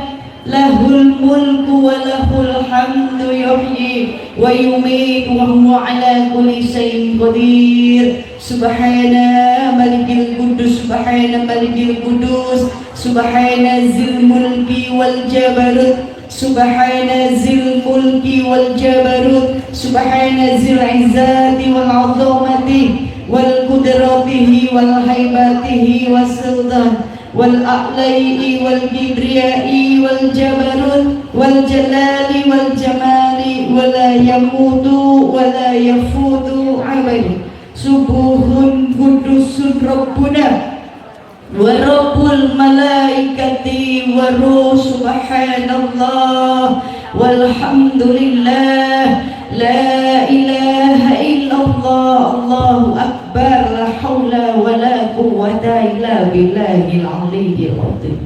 Speaker 5: له الملك وله الحمد يحيي ويميت وهو على كل شيء قدير سبحان ملك القدوس سبحان ملك القدوس سبحان ذي الملك والجبروت سبحان ذي الملك والجبروت سبحان ذي العزة والعظمة والقدرته والهيبته والسلطان والأعلي والكبرياء والجبروت والجلال والجمال ولا يموت ولا يفوت عبده سبوح قدوس ربنا ورب الملائكة والروح سبحان الله والحمد لله لا إله إلا الله الله أكبر لا حول ولا قوة إلا بالله العلي العظيم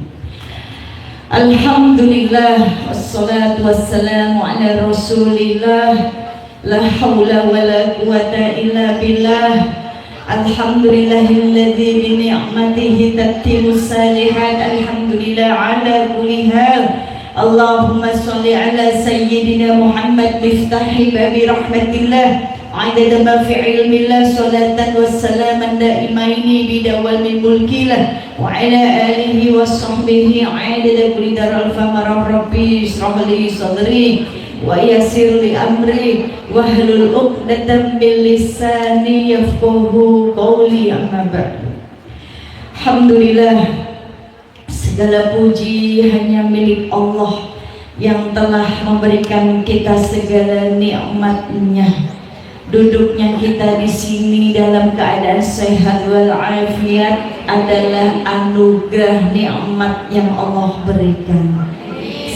Speaker 5: الحمد لله والصلاة والسلام على رسول الله لا حول ولا قوة إلا بالله الحمد لله الذي بنعمته تتم الصالحات الحمد لله على كل حال اللهم صل على سيدنا محمد مفتاح باب رحمة الله عدد ما في علم الله صلاة وسلاما دائمين بدوام الملك له وعلى آله وصحبه عدد كل دار الفمر ربي اشرح لي صدري ويسر لي أمري واحلل عقدة من لساني يفقهوا قولي أما بعد Alhamdulillah, segala puji hanya milik Allah yang telah memberikan kita segala nikmat-Nya. Duduknya kita di sini dalam keadaan sehat walafiat adalah anugerah nikmat yang Allah berikan.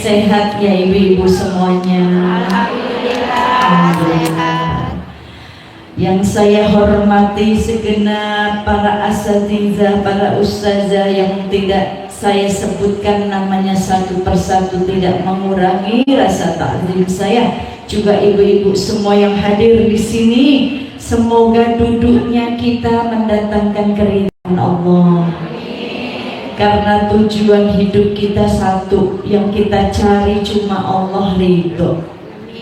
Speaker 5: Sehat ya ibu-ibu semuanya. Alhamdulillah. Yang saya hormati segenap para asatizah, para ustazah yang tidak saya sebutkan namanya satu persatu, tidak mengurangi rasa takzim saya. Juga ibu-ibu semua yang hadir di sini, semoga duduknya kita mendatangkan keridhaan Allah. Karena tujuan hidup kita satu, yang kita cari cuma Allah ridho.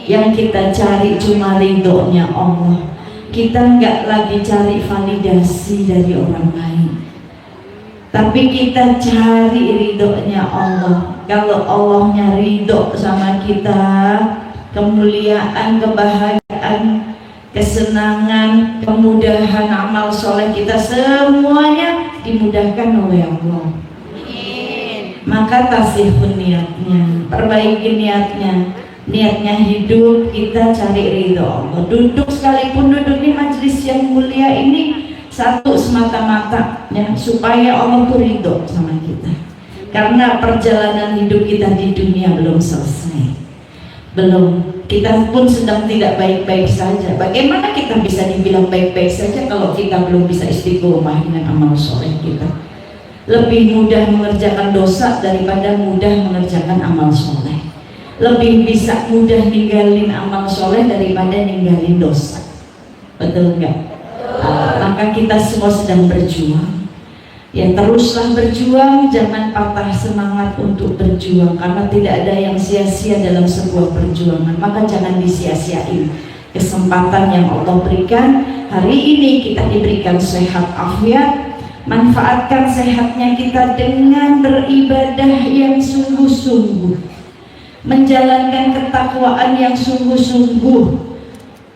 Speaker 5: Yang kita cari cuma ridhonya Allah. Kita nggak lagi cari validasi dari orang lain, tapi kita cari ridhonya Allah. Kalau Allahnya ridho sama kita, kemuliaan, kebahagiaan, kesenangan, kemudahan amal soleh kita semuanya dimudahkan oleh Allah. Maka tasihun niatnya, perbaiki niatnya. Niatnya hidup kita cari ridho Allah. Duduk sekalipun duduk di majelis yang mulia ini satu semata-mata ya, supaya Allah tuh ridho sama kita. Karena perjalanan hidup kita di dunia belum selesai. Belum, kita pun sedang tidak baik-baik saja. Bagaimana kita bisa dibilang baik-baik saja kalau kita belum bisa istiqomah dengan amal soleh kita? Lebih mudah mengerjakan dosa daripada mudah mengerjakan amal soleh. Lebih bisa mudah ninggalin amal soleh daripada ninggalin dosa. Betul nggak? Maka kita semua sedang berjuang. Ya teruslah berjuang, jangan patah semangat untuk berjuang, karena tidak ada yang sia-sia dalam sebuah perjuangan. Maka jangan disia-siain kesempatan yang Allah berikan. Hari ini kita diberikan sehat afiat, Manfaatkan sehatnya kita dengan beribadah yang sungguh-sungguh, menjalankan ketakwaan yang sungguh-sungguh,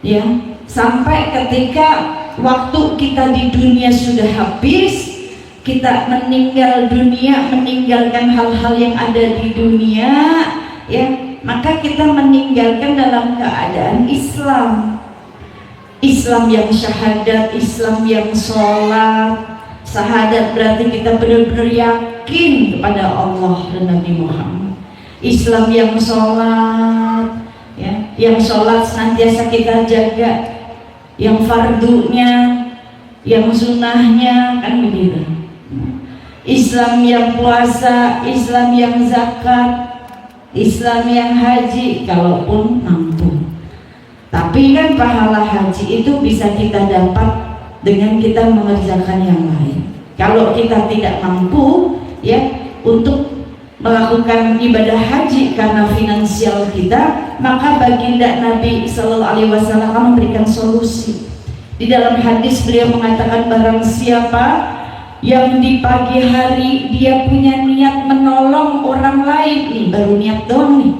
Speaker 5: ya, sampai ketika waktu kita di dunia sudah habis, kita meninggal dunia, meninggalkan hal-hal yang ada di dunia, ya, maka kita meninggalkan dalam keadaan Islam. Islam yang syahadat, Islam yang sholat. Syahadat berarti kita benar-benar yakin kepada Allah dan Nabi Muhammad. Islam yang sholat, ya, yang sholat senantiasa kita jaga, yang fardunya, yang sunnahnya, kan begitu. Islam yang puasa, Islam yang zakat, Islam yang haji, kalaupun mampu. Tapi kan pahala haji itu bisa kita dapat dengan kita mengerjakan yang lain. Kalau kita tidak mampu, ya, untuk melakukan ibadah haji karena finansial kita, maka baginda Nabi Sallallahu Alaihi Wasallam memberikan solusi. Di dalam hadis beliau mengatakan, barang siapa yang di pagi hari dia punya niat menolong orang lain, nih baru niat doang nih.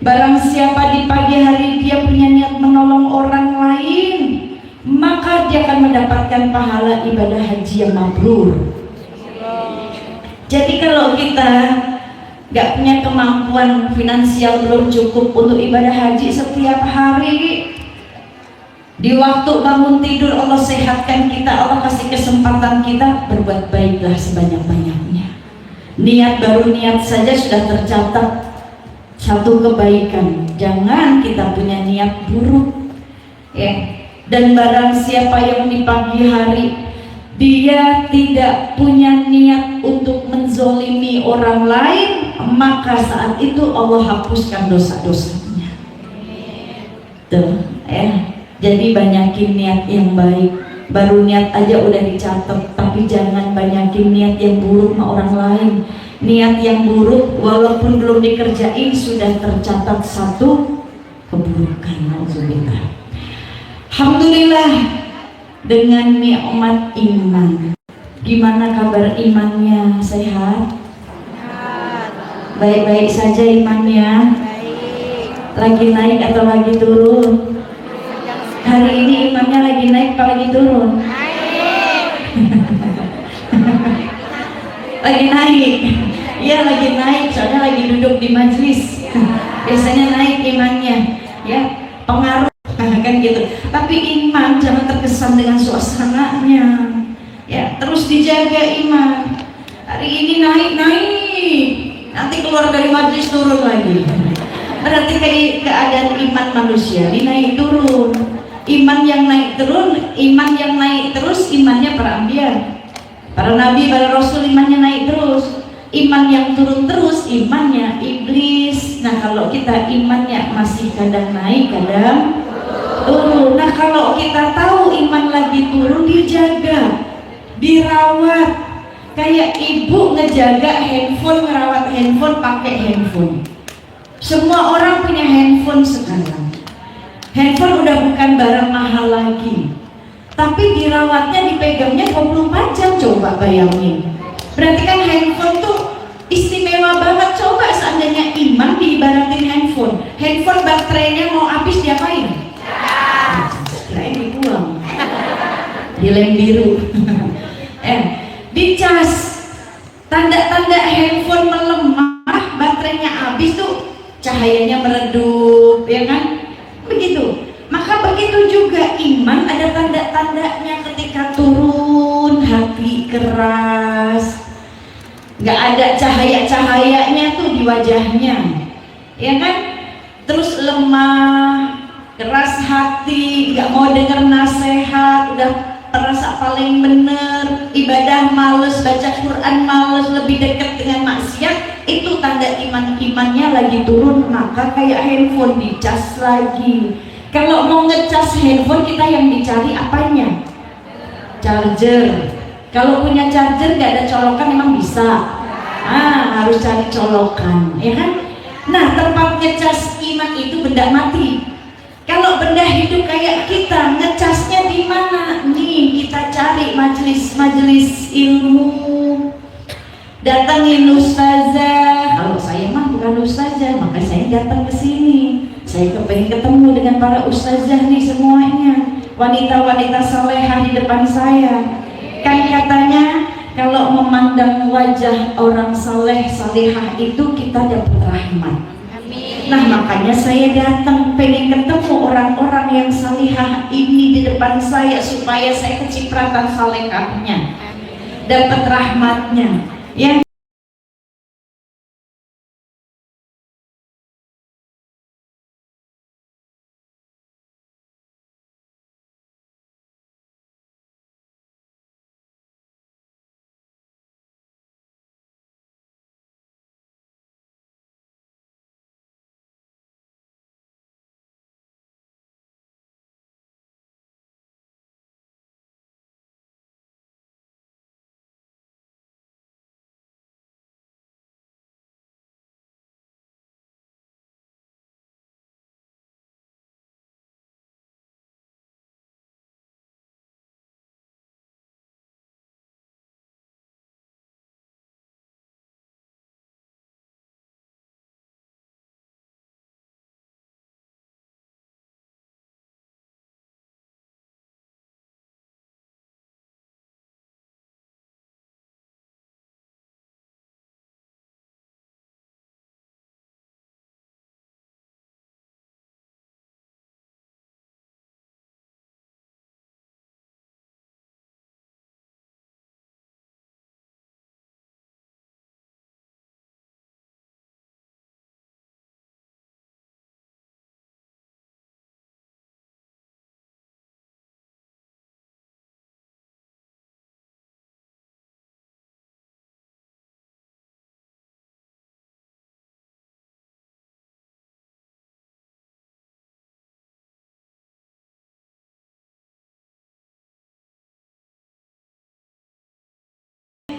Speaker 5: Barang siapa di pagi hari dia punya niat menolong orang lain, maka dia akan mendapatkan pahala ibadah haji yang mabrur. Jadi kalau kita nggak punya kemampuan finansial, belum cukup untuk ibadah haji setiap hari, di waktu bangun tidur Allah sehatkan kita, Allah kasih kesempatan kita, berbuat baiklah sebanyak-banyaknya. Niat, baru niat saja sudah tercatat satu kebaikan. Jangan kita punya niat buruk, ya. Dan barang siapa yang di pagi hari dia tidak punya niat untuk menzolimi orang lain, maka saat itu Allah hapuskan dosa-dosanya. Tuh, ya. Jadi banyakin niat yang baik. Baru niat aja udah dicatat, tapi jangan banyakin niat yang buruk sama orang lain. Niat yang buruk walaupun belum dikerjain sudah tercatat satu keburukan. Alhamdulillah. Alhamdulillah dengan nikmat iman. Gimana kabar imannya? Sehat? Baik-baik saja imannya? Lagi naik atau lagi turun? Hari ini imannya lagi naik atau lagi turun? Lagi naik. Iya, lagi naik, soalnya lagi duduk di majelis. Biasanya naik imannya, ya, pengaruh kan gitu. Tapi iman jangan terkesan dengan suasananya, ya, terus dijaga iman. Hari ini naik, nanti keluar dari majelis turun lagi. Berarti kayak keadaan iman manusia ini naik turun. Iman yang naik turun, iman yang naik terus, imannya para anbiya, para nabi, para rasul, imannya naik terus. Iman yang turun terus, imannya iblis. Nah, kalau kita imannya masih kadang naik, kadang turun. Nah, kalau kita tahu iman lagi turun, dijaga, dirawat. Kayak ibu ngejaga handphone, ngerawat handphone, pakai handphone. Semua orang punya handphone sekarang. Handphone udah bukan barang mahal lagi, tapi dirawatnya, dipegangnya 24 jam. Coba bayangin. Berarti kan handphone tuh istimewa banget. Coba seandainya iman diibaratin handphone. Handphone baterainya mau habis diapain? Kirain dibuang, dilem biru. Dicas. Tanda-tanda handphone melemah, baterainya habis tuh cahayanya meredup, ya kan? Begitu. Maka begitu juga iman, ada tanda-tandanya. Ketika turun, hati keras, nggak ada cahaya-cahayanya tuh di wajahnya, ya kan? Terus lemah, keras hati, nggak mau dengar nasihat, udah terasa paling bener, ibadah males, baca Quran males, lebih dekat dengan maksiat. Itu tanda imannya lagi turun. Maka kayak handphone dicas lagi. Kalau mau ngecas handphone, kita yang dicari apanya? Charger. Kalau punya charger gak ada colokan memang bisa. Harus cari colokan, ya kan? Nah, tempat ngecas iman itu benda mati. Kalau benda hidup kayak kita, ngecasnya di mana? Nih, kita cari majelis majelis ilmu, datangin ustazah. Kalau saya mah bukan ustazah, maka saya datang ke sini. Saya kepengen ketemu dengan para ustazah nih semuanya, wanita-wanita salehah di depan saya. Kan katanya kalau memandang wajah orang saleh salehah itu kita dapat rahmat. Nah makanya saya datang pengen ketemu orang-orang yang salihah ini di depan saya supaya saya kecipratan salehahnya, dapat rahmatnya. Yang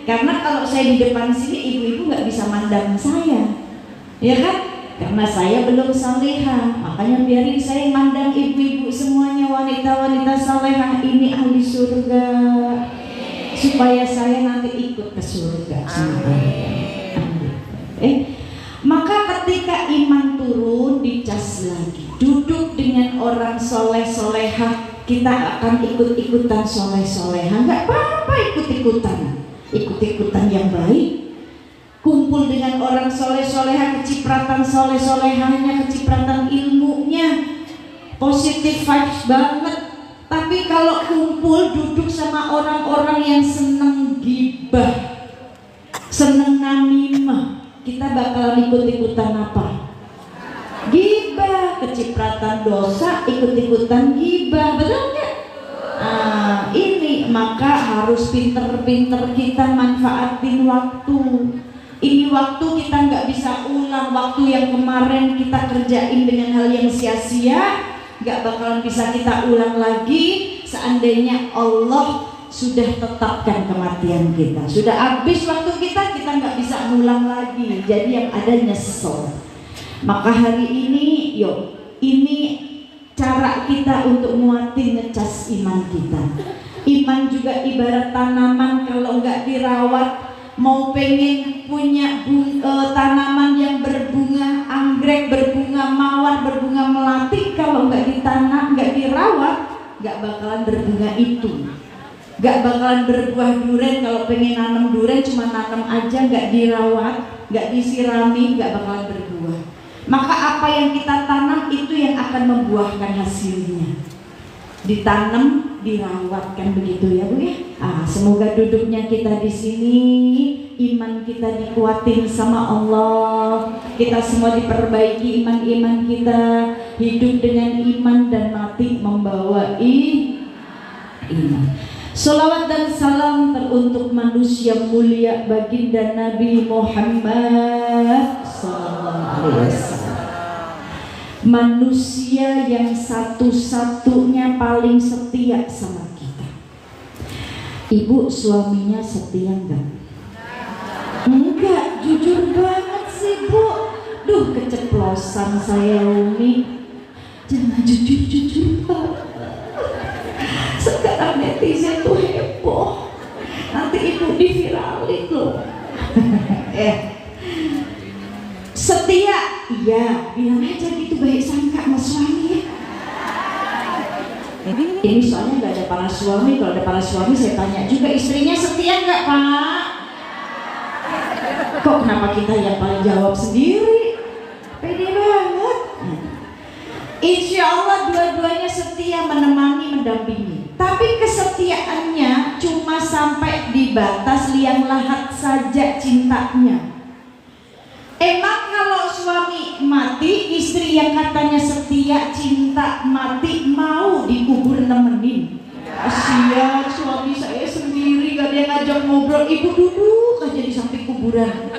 Speaker 5: karena kalau saya di depan sini ibu-ibu nggak bisa mandang saya, ya kan? Karena saya belum salihah, makanya biarin saya mandang ibu-ibu semuanya, wanita-wanita salihah ini ahli surga, supaya saya nanti ikut ke surga. Maka ketika iman turun dicas lagi, duduk dengan orang soleh solehah, kita akan ikut-ikutan soleh solehah, nggak apa-apa ikut-ikutan yang baik, kumpul dengan orang soleh soleha, kecipratan soleh solehahnya, kecipratan ilmunya, positif vibes banget. Tapi kalau kumpul duduk sama orang-orang yang seneng gibah, seneng namimah, kita bakalan ikut-ikutan apa? Gibah, kecipratan dosa, ikut-ikutan gibah, betul nggak? Ini maka harus pinter-pinter kita manfaatin waktu. Ini waktu kita nggak bisa ulang, waktu yang kemarin kita kerjain dengan hal yang sia-sia nggak bakalan bisa kita ulang lagi. Seandainya Allah sudah tetapkan kematian kita, sudah habis waktu kita nggak bisa ngulang lagi. Jadi yang ada nyesel. Maka hari ini, yuk, ini cara kita untuk muatin ngecas iman kita. Iman juga ibarat tanaman, kalau nggak dirawat, mau pengen punya tanaman yang berbunga anggrek, berbunga mawar, berbunga melati, kalau nggak ditanam, nggak dirawat, nggak bakalan berbunga itu. Nggak bakalan berbuah durian. Kalau pengen nanam durian cuma nanam aja, nggak dirawat, nggak disirami, nggak bakalan berbuah. Maka apa yang kita tanam itu yang akan membuahkan hasilnya. Ditanam, dirawat, kan begitu ya Bu ya. Semoga duduknya kita di sini, iman kita dikuatin sama Allah. Kita semua diperbaiki iman-iman kita, hidup dengan iman dan mati membawa iman. Salawat dan salam teruntuk manusia mulia baginda Nabi Muhammad sallallahu alaihi wasallam. Manusia yang satu-satunya paling setia sama kita. Ibu suaminya setia enggak? Enggak, jujur banget sih Bu. Duh, keceplosan saya Umi. Jangan jujur-jujur Pak. Sekarang netizen tuh heboh. Ini soalnya nggak ada para suami. Kalau ada para suami saya tanya juga, istrinya setia nggak Pak? Kok kenapa kita yang paling jawab sendiri? Pede banget. Insya Allah dua-duanya setia, menemani, mendampingi. Tapi kesetiaannya cuma sampai di batas liang lahat saja cintanya. Emang kalau suami mati, istri yang katanya setia, cinta, mati, mau dikubur nemenin? Kasihan suami saya sendiri, gak ada yang ngajak ngobrol. Ibu duduk aja di samping kuburan,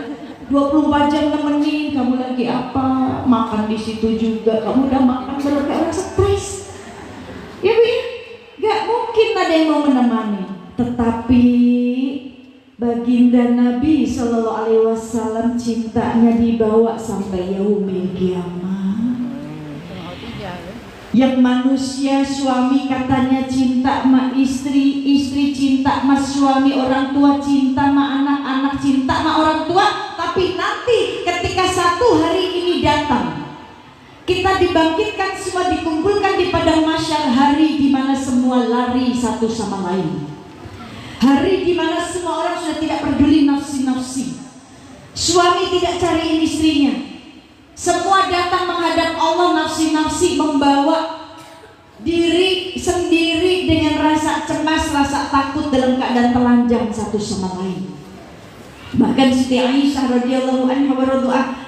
Speaker 5: 24 jam nemenin. Kamu lagi apa? Makan di situ juga. Kamu udah makan belum? Kayak orang stres. Ya Bu ya, gak mungkin ada yang mau menemani. Tetapi baginda Nabi Shallallahu Alaihi Wasallam cintanya dibawa sampai yaumil kiamah. Yang manusia suami katanya cinta sama istri, istri cinta sama suami, orang tua cinta sama anak, anak cinta sama orang tua. Tapi nanti ketika satu hari ini datang, kita dibangkitkan semua, dikumpulkan di padang mahsyar, hari di mana semua lari satu sama lain. Hari di mana semua orang sudah tidak peduli nafsi-nafsi. Suami tidak cariin istrinya. Semua datang menghadap Allah nafsi-nafsi, membawa diri sendiri dengan rasa cemas, rasa takut dalam keadaan telanjang satu sama lain. Bahkan Siti Aisyah radhiyallahu anha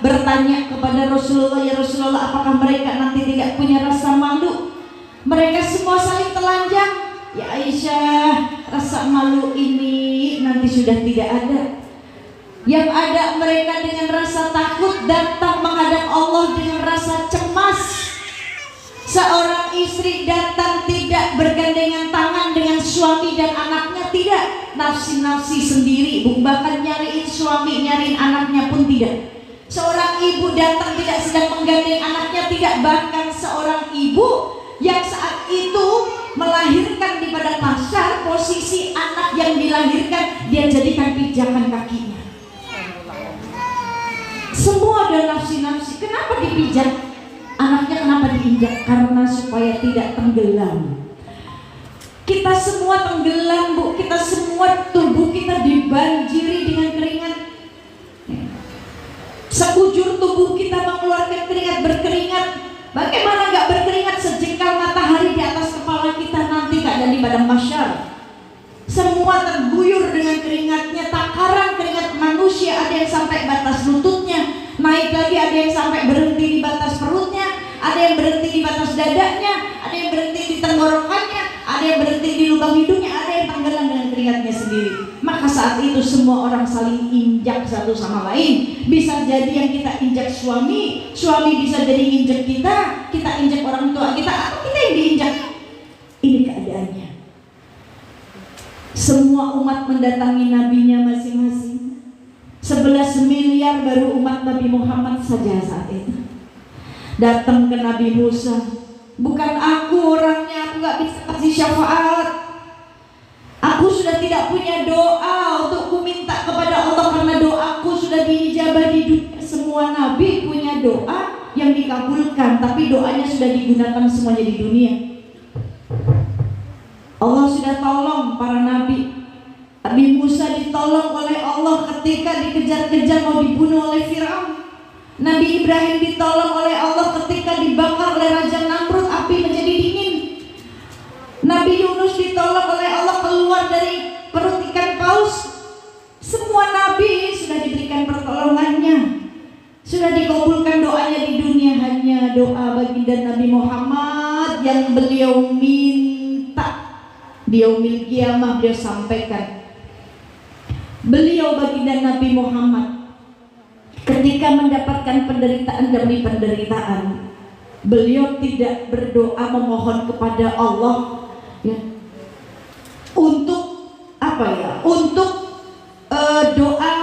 Speaker 5: bertanya kepada Rasulullah, ya Rasulullah, apakah mereka nanti tidak punya rasa malu? Mereka semua saling telanjang. Ya Aisyah, rasa malu ini nanti sudah tidak ada. Yang ada mereka dengan rasa takut datang menghadap Allah dengan rasa cemas. Seorang istri datang tidak bergandengan tangan dengan suami dan anaknya, tidak. Nafsi-nafsi sendiri, bahkan nyariin suami, nyariin anaknya pun tidak. Seorang ibu datang tidak sedang menggandeng anaknya, tidak. Bahkan seorang ibu yang saat itu melahirkan di padang mahsyar, posisi anak yang dilahirkan dia jadikan pijakan kakinya. Semua ada nafsi-nafsi. Kenapa dipijak? Anaknya kenapa diinjak? Karena supaya tidak tenggelam. Kita semua tenggelam Bu, kita semua tubuh kita dibanjiri dengan keringat. Sekujur tubuh kita mengeluarkan keringat, berkeringat. Bagaimana nggak berkeringat? Sejengkal matahari di atas kepala kita nanti keadaan di padang mahsyar. Semua terguyur dengan keringatnya, takaran keringat manusia. Ada yang sampai batas lututnya, naik lagi, ada yang sampai berhenti di batas perutnya, ada yang berhenti di batas dadanya, ada yang berhenti di tenggorokannya, ada yang berhenti di lubang hidungnya, ada yang tenggelam dengan keringatnya sendiri. Maka saat itu semua orang saling injak satu sama lain. Bisa jadi yang kita injak suami, suami bisa jadi injak kita, kita injak orang tua kita, atau kita yang diinjak. Ini keadaannya. Semua umat mendatangi nabinya masing-masing. 11 miliar baru umat Nabi Muhammad saja saat itu. Datang ke Nabi Musa, bukan aku orangnya, aku gak bisa kasih syafaat. Aku sudah tidak punya doa untuk ku minta kepada Allah, karena doaku sudah diijabah di dunia. Semua nabi punya doa yang dikabulkan, tapi doanya sudah digunakan semuanya di dunia. Allah sudah tolong para nabi. Nabi Musa ditolong oleh Allah ketika dikejar-kejar mau dibunuh oleh Fir'aun. Nabi Ibrahim ditolong oleh Allah ketika dibakar oleh Raja Namrud, api menjadi dingin. Nabi Yunus ditolong oleh Allah keluar dari perut ikan paus. Semua nabi sudah diberikan pertolongannya, sudah dikabulkan doanya di dunia. Hanya doa baginda Nabi Muhammad yang beliau minta di yaumil kiamah beliau sampaikan. Beliau baginda Nabi Muhammad ketika mendapatkan penderitaan demi penderitaan, beliau tidak berdoa memohon kepada Allah ya, untuk apa ya? Untuk doa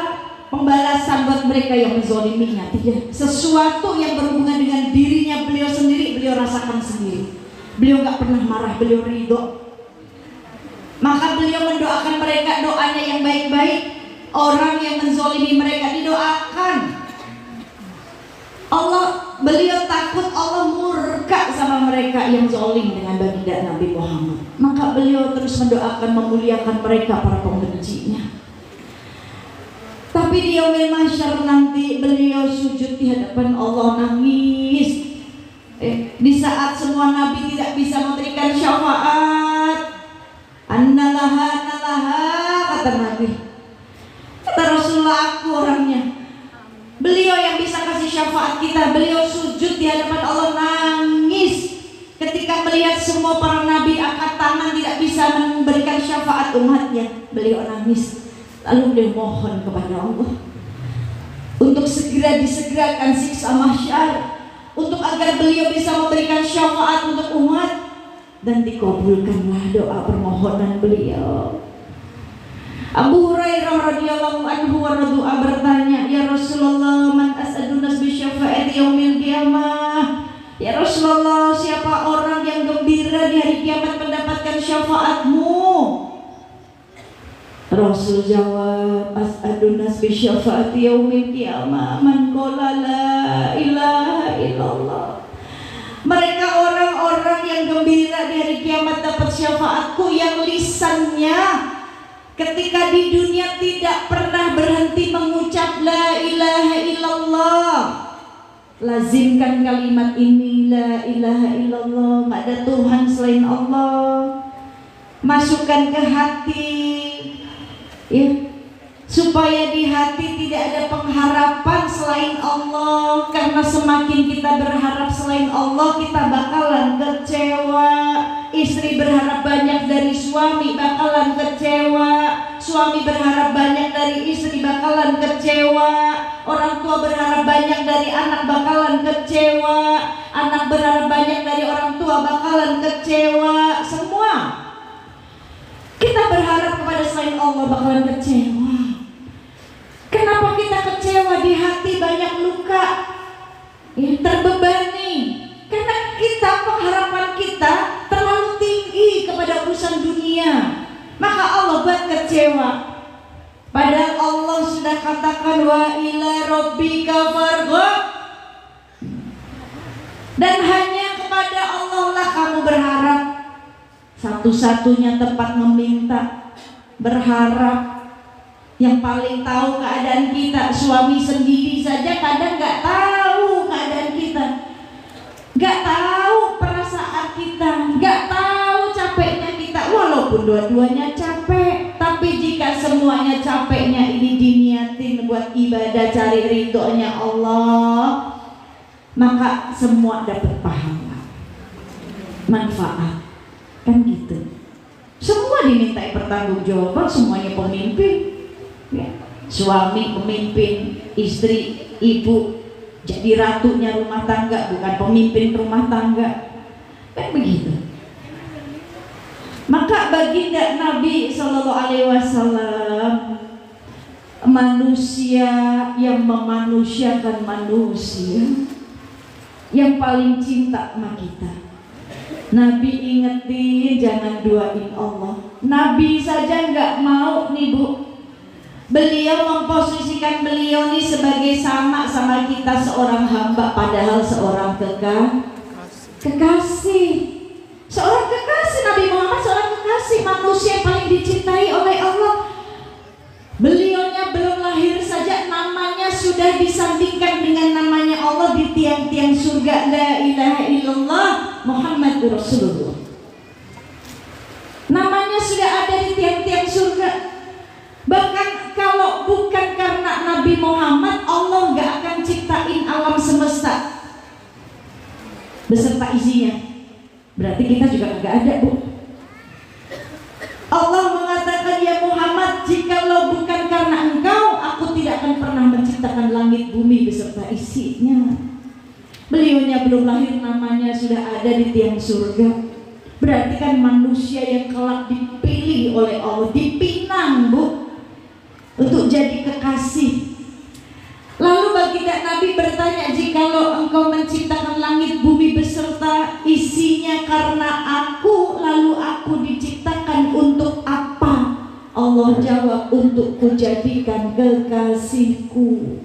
Speaker 5: pembalasan buat mereka yang menzoliminya. Tidak. Sesuatu yang berhubungan dengan dirinya beliau sendiri, beliau rasakan sendiri. Beliau gak pernah marah, beliau ridho. Maka beliau mendoakan mereka doanya yang baik-baik. Orang yang menzolimi mereka didoakan. Beliau takut Allah murka murka sama mereka yang zalim dengan baginda Nabi Muhammad. Maka beliau terus mendoakan, memuliakan mereka, para pembencinya. Tapi di yaumil mahsyar nanti beliau sujud di hadapan Allah, nangis. Di saat semua nabi tidak bisa memberikan syafaat, annalaha kata Nabi. Kata Rasulullah, aku orangnya. Beliau yang bisa kasih syafaat kita. Beliau sujud di hadapan Allah, nangis ketika melihat semua para nabi angkat tangan tidak bisa memberikan syafaat umatnya. Beliau nangis. Lalu beliau mohon kepada Allah untuk segera disegerakan siksa mahsyar, untuk agar beliau bisa memberikan syafaat untuk umat, dan dikabulkanlah doa permohonan beliau. Abu Hurairah radhiyallahu anhu wa radhu'a bertanya, ya Rasulullah, man as'adun nas bi syafaati yaumil qiyamah? Ya Rasulullah, siapa orang yang gembira di hari kiamat mendapatkan syafaatmu? Rasul jawab, as'adun nas bi syafaati yaumil qiyamah man qala la ilaha illallah. Mereka orang-orang yang gembira di hari kiamat dapat syafaatku, yang lisannya ketika di dunia tidak pernah berhenti mengucap la ilaha illallah. Lazimkan kalimat ini, la ilaha illallah, nggak ada Tuhan selain Allah. Masukkan ke hati, ya, supaya di hati tidak ada pengharapan selain Allah. Karena semakin kita berharap selain Allah, kita bakalan kecewa. Istri berharap banyak dari suami, bakalan kecewa. Suami berharap banyak dari istri, bakalan kecewa. Orang tua berharap banyak dari anak, bakalan kecewa. Anak berharap banyak dari orang tua, bakalan kecewa. Semua kita berharap kepada selain Allah, bakalan kecewa. Kenapa kita kecewa? Di hati banyak luka, ya, terbebani. Karena kita, pengharapan kita terlalu tinggi kepada urusan dunia, maka Allah buat kecewa. Padahal Allah sudah katakan, wa ila rabbika farghab, dan hanya kepada Allah lah kamu berharap. Satu-satunya tempat meminta, berharap. Yang paling tahu keadaan kita, suami sendiri saja kadang gak tahu keadaan kita, gak tahu perasaan kita, gak tahu capeknya kita. Walaupun dua-duanya capek, tapi jika semuanya capeknya ini diniatin buat ibadah, cari ridhonya Allah, maka semua dapat pahala, manfaat. Kan gitu. Semua dimintai pertanggungjawaban, semuanya pemimpin. Ya. Suami pemimpin, istri, ibu jadi ratunya rumah tangga, bukan pemimpin rumah tangga. Kan begitu. Maka baginda Nabi SAW, manusia yang memanusiakan manusia, yang paling cinta sama kita. Nabi ingetin jangan duain Allah. Nabi saja nggak mau nih Bu. Beliau memposisikan beliau ini sebagai sama kita, seorang hamba, padahal seorang kekasih. Seorang kekasih, Nabi Muhammad seorang kekasih, manusia yang paling dicintai oleh Allah. Beliaunya belum lahir saja namanya sudah disandingkan dengan namanya Allah di tiang-tiang surga. La ilaha illallah Muhammadur Rasulullah. Namanya sudah ada di tiang-tiang surga. Bahkan kalau bukan karena Nabi Muhammad, Allah gak akan ciptain alam semesta beserta isinya. Berarti kita juga gak ada Bu. Allah mengatakan, ya Muhammad, jikalau bukan karena engkau, aku tidak akan pernah menciptakan langit bumi beserta isinya. Beliaunya belum lahir namanya sudah ada di tiang surga. Berarti kan manusia yang kelak dipilih oleh Allah, dipinang Bu, untuk jadi kekasih. Lalu baginda Nabi bertanya, jikalau engkau menciptakan langit bumi beserta isinya karena aku, lalu aku diciptakan untuk apa? Allah jawab, untuk kujadikan kekasihku.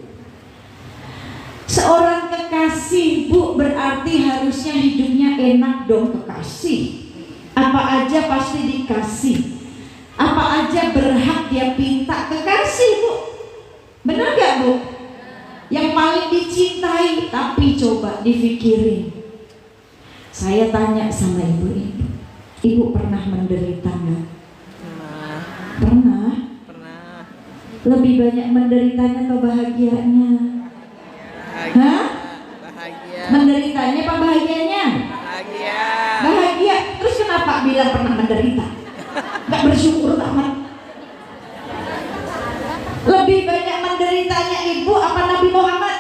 Speaker 5: Seorang kekasih kekasih, Bu, berarti harusnya hidupnya enak dong kekasih. Apa aja pasti dikasih. Apa aja berhak dia pinta kekasih, Bu. Benar gak, Bu? Yang paling dicintai, tapi coba dipikirin. Saya tanya sama ibu-ibu, ibu pernah menderita nggak? Pernah. Lebih banyak menderitanya atau bahagianya? Hah?
Speaker 6: Bahagia.
Speaker 5: Menderitanya apa bahagianya?
Speaker 6: Bahagia.
Speaker 5: Bahagia. Terus kenapa bilang pernah menderita? Gak bersyukur amat. Lebih banyak menderitanya ibu apa Nabi Muhammad?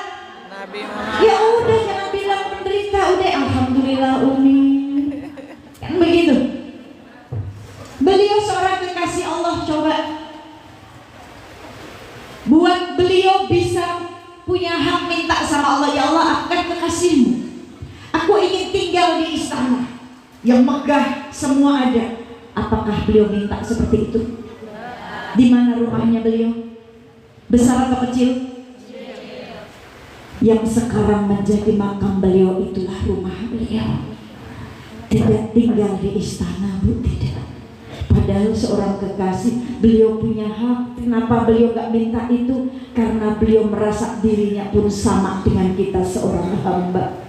Speaker 6: Nabi Muhammad.
Speaker 5: Ya udah, jangan bilang menderita, udah alhamdulillah umi. Kan begitu. Beliau seorang kekasih Allah, coba buat beliau bisa punya hak minta sama Allah, ya Allah, aku kan kekasihmu, aku ingin tinggal di istana yang megah, semua ada. Apakah beliau minta seperti itu? Di mana rumahnya beliau? Besar atau kecil? Yang sekarang menjadi makam beliau itulah rumah beliau. Tidak tinggal di istana, Bu, tidak. Padahal seorang kekasih, beliau punya hak. Kenapa beliau gak minta itu? Karena beliau merasa dirinya pun sama dengan kita, seorang hamba.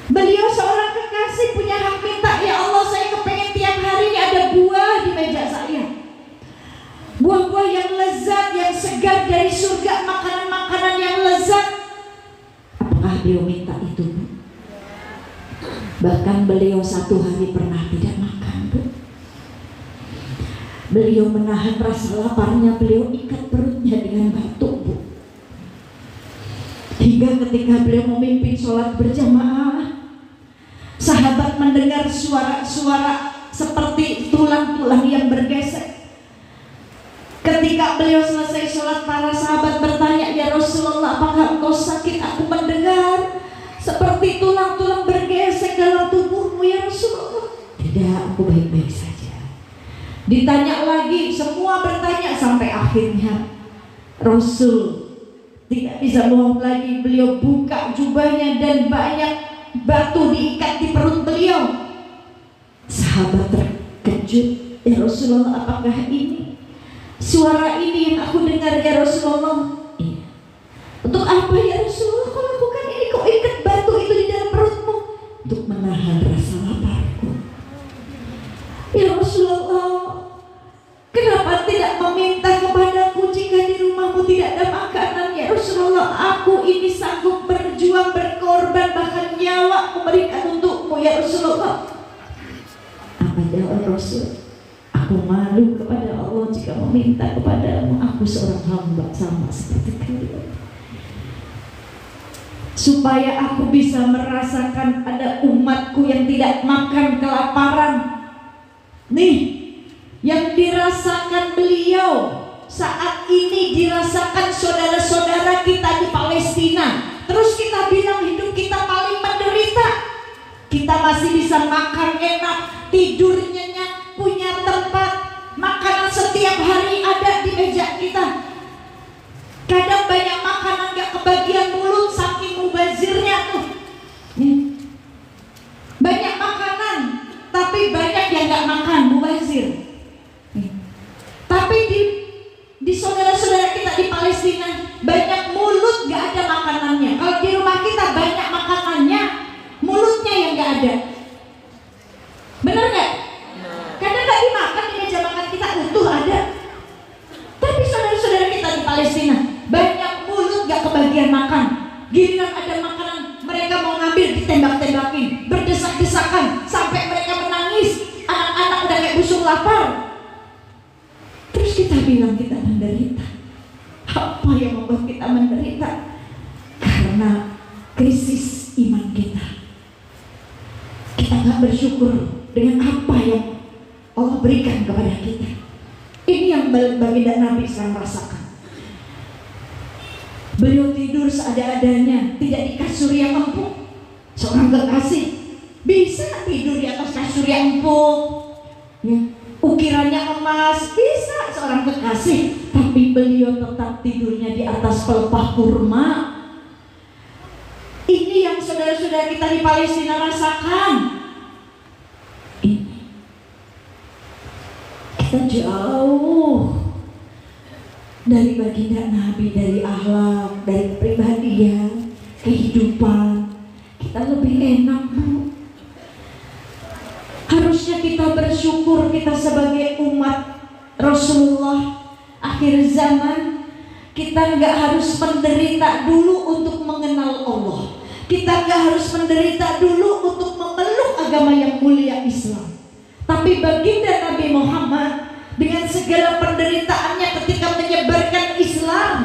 Speaker 5: Beliau seorang kekasih punya hak minta, ya Allah, saya kepengen tiap hari ada buah di meja saya, buah-buah yang lezat, yang segar dari surga, makanan-makanan yang lezat. Apakah beliau minta itu, Bu? Bahkan beliau satu hari pernah tidak makan, Bu. Beliau menahan rasa laparnya, beliau ikat perutnya dengan batu, Bu. Hingga ketika beliau memimpin sholat berjamaah, sahabat mendengar suara-suara seperti tulang-tulang yang bergesek. Ketika beliau selesai sholat, para sahabat bertanya, ya Rasulullah, apakah engkau sakit? Aku mendengar seperti tulang-tulang bergesek dalam tubuhmu, ya Rasulullah. Tidak, aku baik-baik saja. Ditanya lagi, semua bertanya sampai akhirnya Rasul tidak bisa bohong lagi. Beliau buka jubahnya dan banyak batu diikat di perut beliau. Sahabat terkejut, ya Rasulullah, apakah ini suara ini yang aku dengar, ya Rasulullah? Iya. Untuk apa, ya Rasulullah, kau lakukan ini? Kau ikat batu itu di dalam perutmu? Untuk menahan rasa laparku. Ya Rasulullah, kenapa tidak meminta kepadaku jika di rumahmu tidak ada makanan, ya Rasulullah? Aku ini sanggup berjuang, berkorban, bahkan nyawa memberikan untukmu, ya Rasulullah. Apa jawab Rasul? Aku malu kepada Allah jika meminta kepadamu. Aku seorang hamba sama seperti kalian. Supaya aku bisa merasakan ada umatku yang tidak makan, kelaparan. Nih, yang dirasakan beliau saat ini dirasakan saudara-saudara kita di Palestina. Terus kita bilang hidup kita paling menderita. Kita masih bisa makan enak, tidur nyenyak, punya tempat, makanan setiap hari ada di meja kita. Kadang banyak makanan gak kebagian mulut saking mubazirnya tuh. Banyak makanan, tapi banyak yang gak makan, mubazir. Tapi di saudara-saudara kita di Palestina banyak mulut gak ada makanannya. Kalau di rumah kita banyak makanannya, mulutnya yang gak ada. Bener gak? Kadang gak dimakan di meja makan kita, utuh ada. Tapi saudara-saudara kita di Palestina banyak mulut gak kebagian makan. Giliran ada makanan, mereka mau ngambil, ditembak-tembakin, berdesak-desakan sampai mereka menangis. Anak-anak udah kayak busung lapar. Terus kita bilang kita menderita. Apa yang membuat kita menderita? Karena krisis iman kita. Kita gak bersyukur dengan apa yang Allah berikan kepada kita. Ini yang baginda Nabi sedang rasakan. Beliau tidur seadanya-adanya, tidak di kasur yang empuk. Seorang kekasih bisa tidur di atas kasur yang empuk, ya, ukirannya emas, bisa seorang kekasih. Tapi beliau tetap tidurnya di atas pelepah kurma. saudara-saudara kita di Palestina rasakan. Ini kita jauh dari baginda Nabi, dari akhlak, dari kepribadian, kehidupan. Kita lebih enak, Bu. Harusnya kita bersyukur kita sebagai umat Rasulullah akhir zaman. Kita nggak harus menderita dulu untuk mengenal Allah. Kita nggak harus menderita dulu untuk memeluk agama yang mulia Islam. Tapi baginda Nabi Muhammad dengan segala penderitaannya ketika menyebarkan Islam,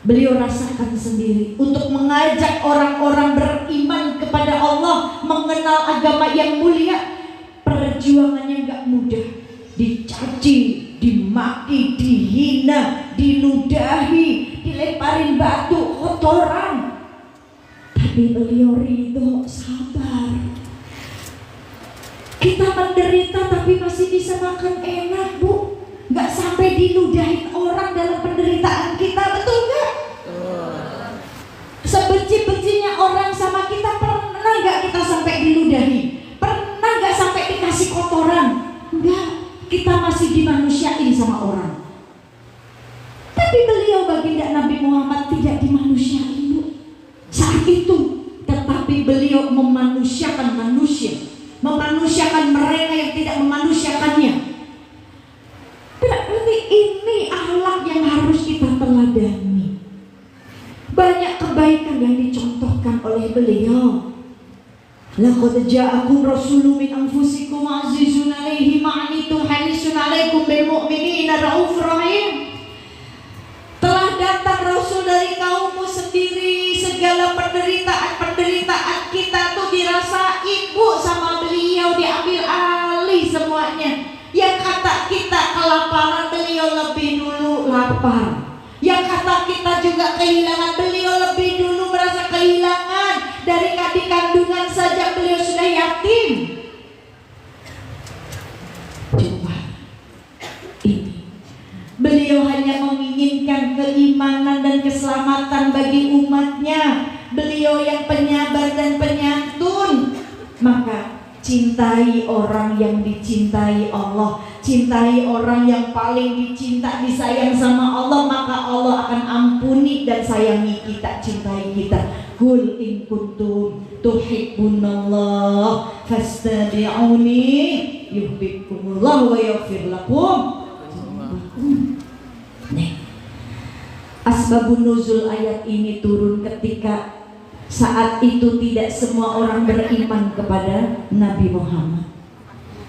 Speaker 5: beliau rasakan sendiri untuk mengajak orang-orang beriman kepada Allah, mengenal agama yang mulia. Perjuangannya nggak mudah, dicaci, dimaki, dihina, diludahi, dilemparin batu, kotoran. Tapi beliau ridho, sabar. Kita menderita tapi masih bisa makan enak, Bu. Nggak sampai diludahin orang dalam penderitaan kita, betul nggak? Sebenci-bencinya orang sama kita, pernah nggak kita sampai diludahi? Pernah nggak sampai dikasih kotoran? Enggak, kita masih dimanusiain sama orang. Tapi beliau baginda Nabi Muhammad tidak dimanusiain, Bu. Saat itu, tetapi beliau memanusiakan manusia, memanusiakan mereka yang tidak memanusiakannya. Berarti ini akhlak yang harus kita teladani. Banyak kebaikan yang dicontohkan oleh beliau. Laqad ja'akum rasulun min anfusikum azizun 'alaihi ma 'anittum harisun 'alaikum bil mu'minina raufur rahim. Telah datang Rasul dari kaummu sendiri, segala penderitaan kita tuh dirasain, Bu, sama beliau, diambil alih semuanya. Yang kata kita kelaparan, beliau lebih dulu lapar. Yang kata kita juga kehilangan, beliau lebih dulu merasa kehilangan. Dari adik kandungan saja beliau sudah yatim. Coba ini, beliau hanya menginginkan keimanan dan keselamatan bagi umatnya. Beliau yang penyabar dan penyantun. Maka cintai orang yang dicintai Allah, cintai orang yang paling dicinta, disayang sama Allah, maka Allah akan ampuni dan sayangi kita, cintai kita. Qul in kuntum tuhibbunallah fastabi'uni yuhibbukumullah wa yaghfir lakum. Nih, asbabun nuzul ayat ini turun ketika saat itu tidak semua orang beriman kepada Nabi Muhammad.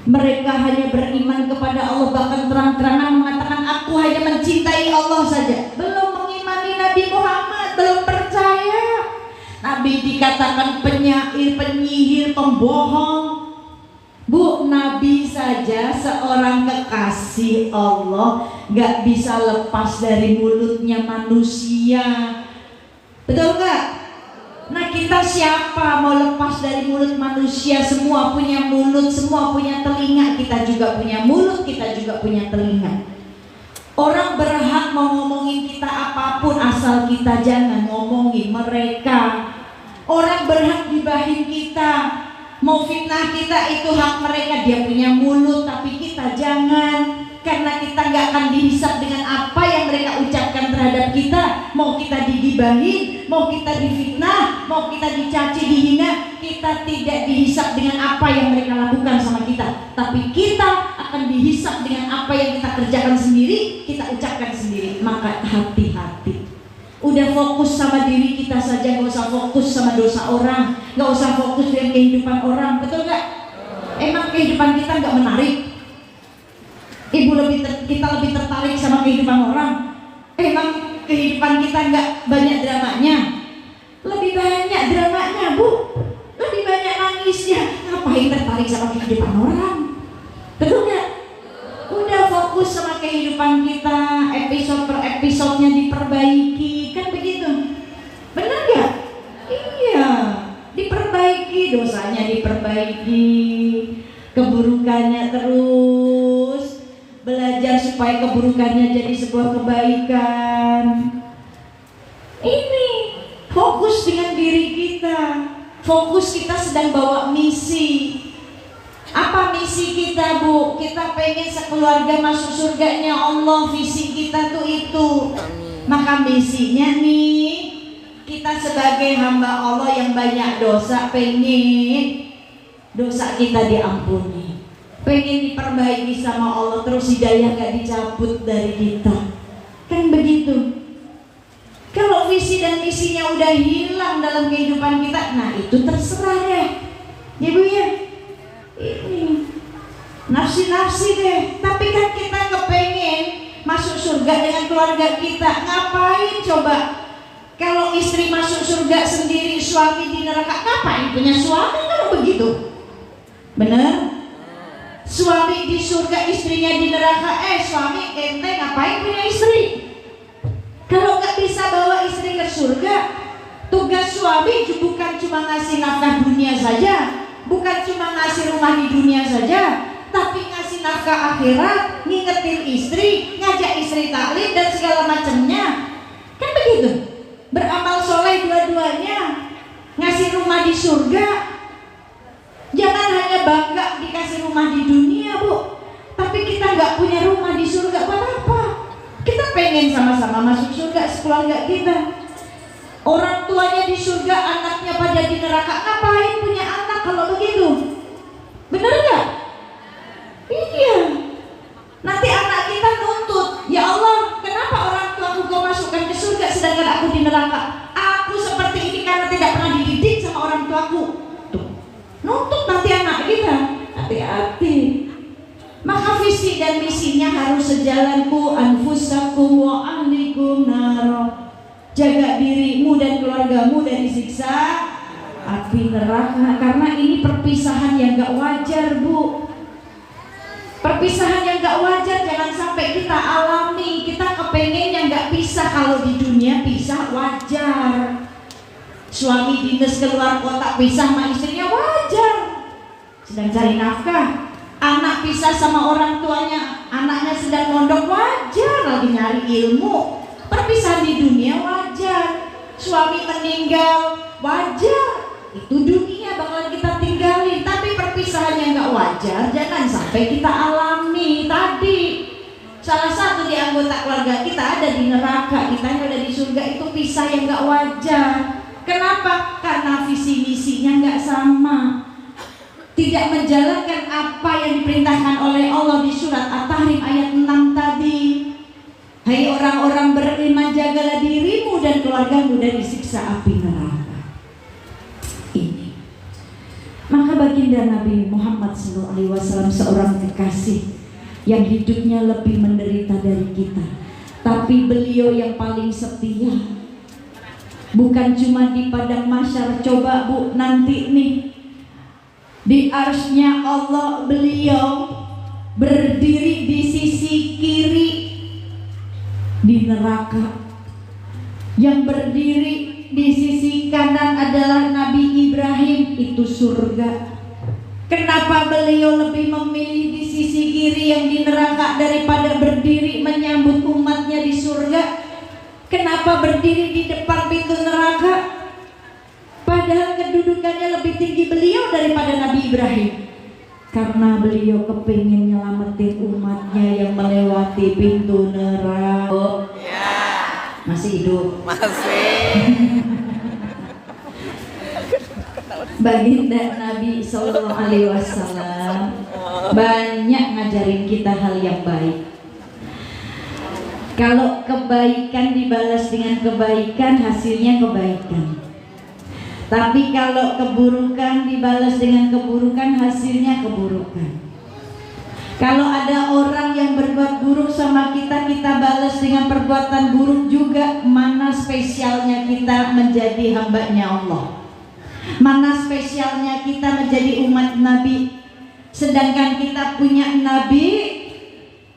Speaker 5: Mereka hanya beriman kepada Allah, bahkan terang-terangan mengatakan aku hanya mencintai Allah saja. Belum mengimani Nabi Muhammad, belum percaya. Nabi dikatakan penyair, penyihir, pembohong. Bu, Nabi saja seorang kekasih Allah gak bisa lepas dari mulutnya manusia. Betul gak? Nah, kita siapa mau lepas dari mulut manusia? Semua punya mulut, semua punya telinga. Kita juga punya mulut, kita juga punya telinga. Orang berhak mau ngomongin kita apapun asal kita jangan ngomongin mereka. Orang berhak gibahin kita, mau fitnah kita, itu hak mereka. Dia punya mulut tapi kita jangan. Karena kita gak akan dihisap dengan apa yang mereka ucapkan terhadap kita. Mau kita digibahin, mau kita difitnah, mau kita dicaci, dihina, kita tidak dihisap dengan apa yang mereka lakukan sama kita. Tapi kita akan dihisap dengan apa yang kita kerjakan sendiri, kita ucapkan sendiri. Maka hati-hati. Udah fokus sama diri kita saja, gak usah fokus sama dosa orang, gak usah fokus dengan kehidupan orang. Betul gak? Emang kehidupan kita gak menarik? Kita lebih tertarik sama kehidupan orang. Emang kehidupan kita nggak banyak dramanya? Lebih banyak dramanya, Bu. Lebih banyak nangisnya. Ngapain tertarik sama kehidupan orang? Betul nggak? Udah fokus sama kehidupan kita, episode per episodenya diperbaiki, kan begitu? Benar nggak? Iya, diperbaiki, dosanya diperbaiki, keburukannya terus. Belajar supaya keburukannya jadi sebuah kebaikan. Ini fokus dengan diri kita. fokus kita sedang bawa misi. Apa misi kita, Bu? Kita pengen sekeluarga masuk surganya Allah. Visi kita tuh itu. Maka misinya nih, kita sebagai hamba Allah yang banyak dosa, pengen dosa kita diampuni, pengen diperbaiki sama Allah, terus hidayah gak dicabut dari kita. Kan begitu. Kalau visi dan misinya udah hilang dalam kehidupan kita, nah itu terserah deh, ya Bu ya. Ini nafsi-nafsi deh. Tapi kan kita kepengen masuk surga dengan keluarga kita. Ngapain coba? Kalau istri masuk surga sendiri, suami di neraka, ngapain punya suami kalau begitu? Bener? Suami di surga, istrinya di neraka. Suami ente ngapain punya istri? Kalau nggak bisa bawa istri ke surga, tugas suami bukan cuma ngasih nafkah dunia saja, bukan cuma ngasih rumah di dunia saja, tapi ngasih nafkah akhirat, ngingetin istri, ngajak istri taklim dan segala macamnya. Kan begitu? Beramal soleh dua-duanya, ngasih rumah di surga. Jangan hanya bangga dikasih rumah di dunia, Bu, tapi kita nggak punya rumah di surga, buat apa? Kita pengen sama-sama masuk surga sekeluarga kita. Orang tuanya di surga, anaknya pada di neraka, ngapain punya anak kalau begitu? Bener nggak? Iya. Nanti anak kita nuntut, ya Allah, kenapa orang tuaku kau masukkan ke surga sedangkan aku di neraka? Aku seperti ini karena tidak pernah dididik sama orang tuaku. Tuh, nuntut nanti anak kita. Hati-hati. Maka visi dan misinya harus sejalan. Ku anfusakum wa ahlikum naro. Jaga dirimu dan keluargamu dari siksa api neraka. Karena ini perpisahan yang gak wajar, Bu. Perpisahan yang gak wajar jangan sampai kita alami. Kita kepengennya gak pisah. Kalau di dunia pisah wajar. Suami dinas keluar kota pisah sama istrinya wajar, sedang cari nafkah. Anak pisah sama orang tuanya, anaknya sedang mondok wajar, lagi nyari ilmu. Perpisahan di dunia wajar. Suami meninggal wajar, itu dunia bakalan kita tinggalin. Tapi perpisahan yang gak wajar jangan sampai kita alami. Tadi salah satu di anggota keluarga kita ada di neraka, kita ada di surga, itu pisah yang gak wajar. Kenapa? Karena visi misinya gak sama, tidak menjalankan apa yang diperintahkan oleh Allah di surat At-Tahrim ayat 6 tadi. Hai orang-orang beriman, jagalah dirimu dan keluargamu dari siksa api neraka. Ini. Maka baginda Nabi Muhammad SAW seorang kekasih yang hidupnya lebih menderita dari kita, tapi beliau yang paling setia. Bukan cuma di padang mahsyar, coba Bu nanti nih di arsy-Nya Allah, beliau berdiri di sisi kiri di neraka. Yang berdiri di sisi kanan adalah Nabi Ibrahim, itu surga. Kenapa beliau lebih memilih di sisi kiri yang di neraka daripada berdiri menyambut umatnya di surga? Kenapa berdiri di depan pintu neraka? Padahal kedudukannya lebih tinggi beliau daripada Nabi Ibrahim. Karena beliau kepingin nyelamatin umatnya yang melewati pintu neraka.
Speaker 7: Ya.
Speaker 5: Masih hidup?
Speaker 7: Masih.
Speaker 5: Baginda Nabi SAW banyak ngajarin kita hal yang baik. Kalau kebaikan dibalas dengan kebaikan, hasilnya kebaikan. Tapi kalau keburukan dibalas dengan keburukan, hasilnya keburukan. Kalau ada orang yang berbuat buruk sama kita, kita balas dengan perbuatan buruk juga. Mana spesialnya kita menjadi hambanya Allah? Mana spesialnya kita menjadi umat Nabi? Sedangkan kita punya Nabi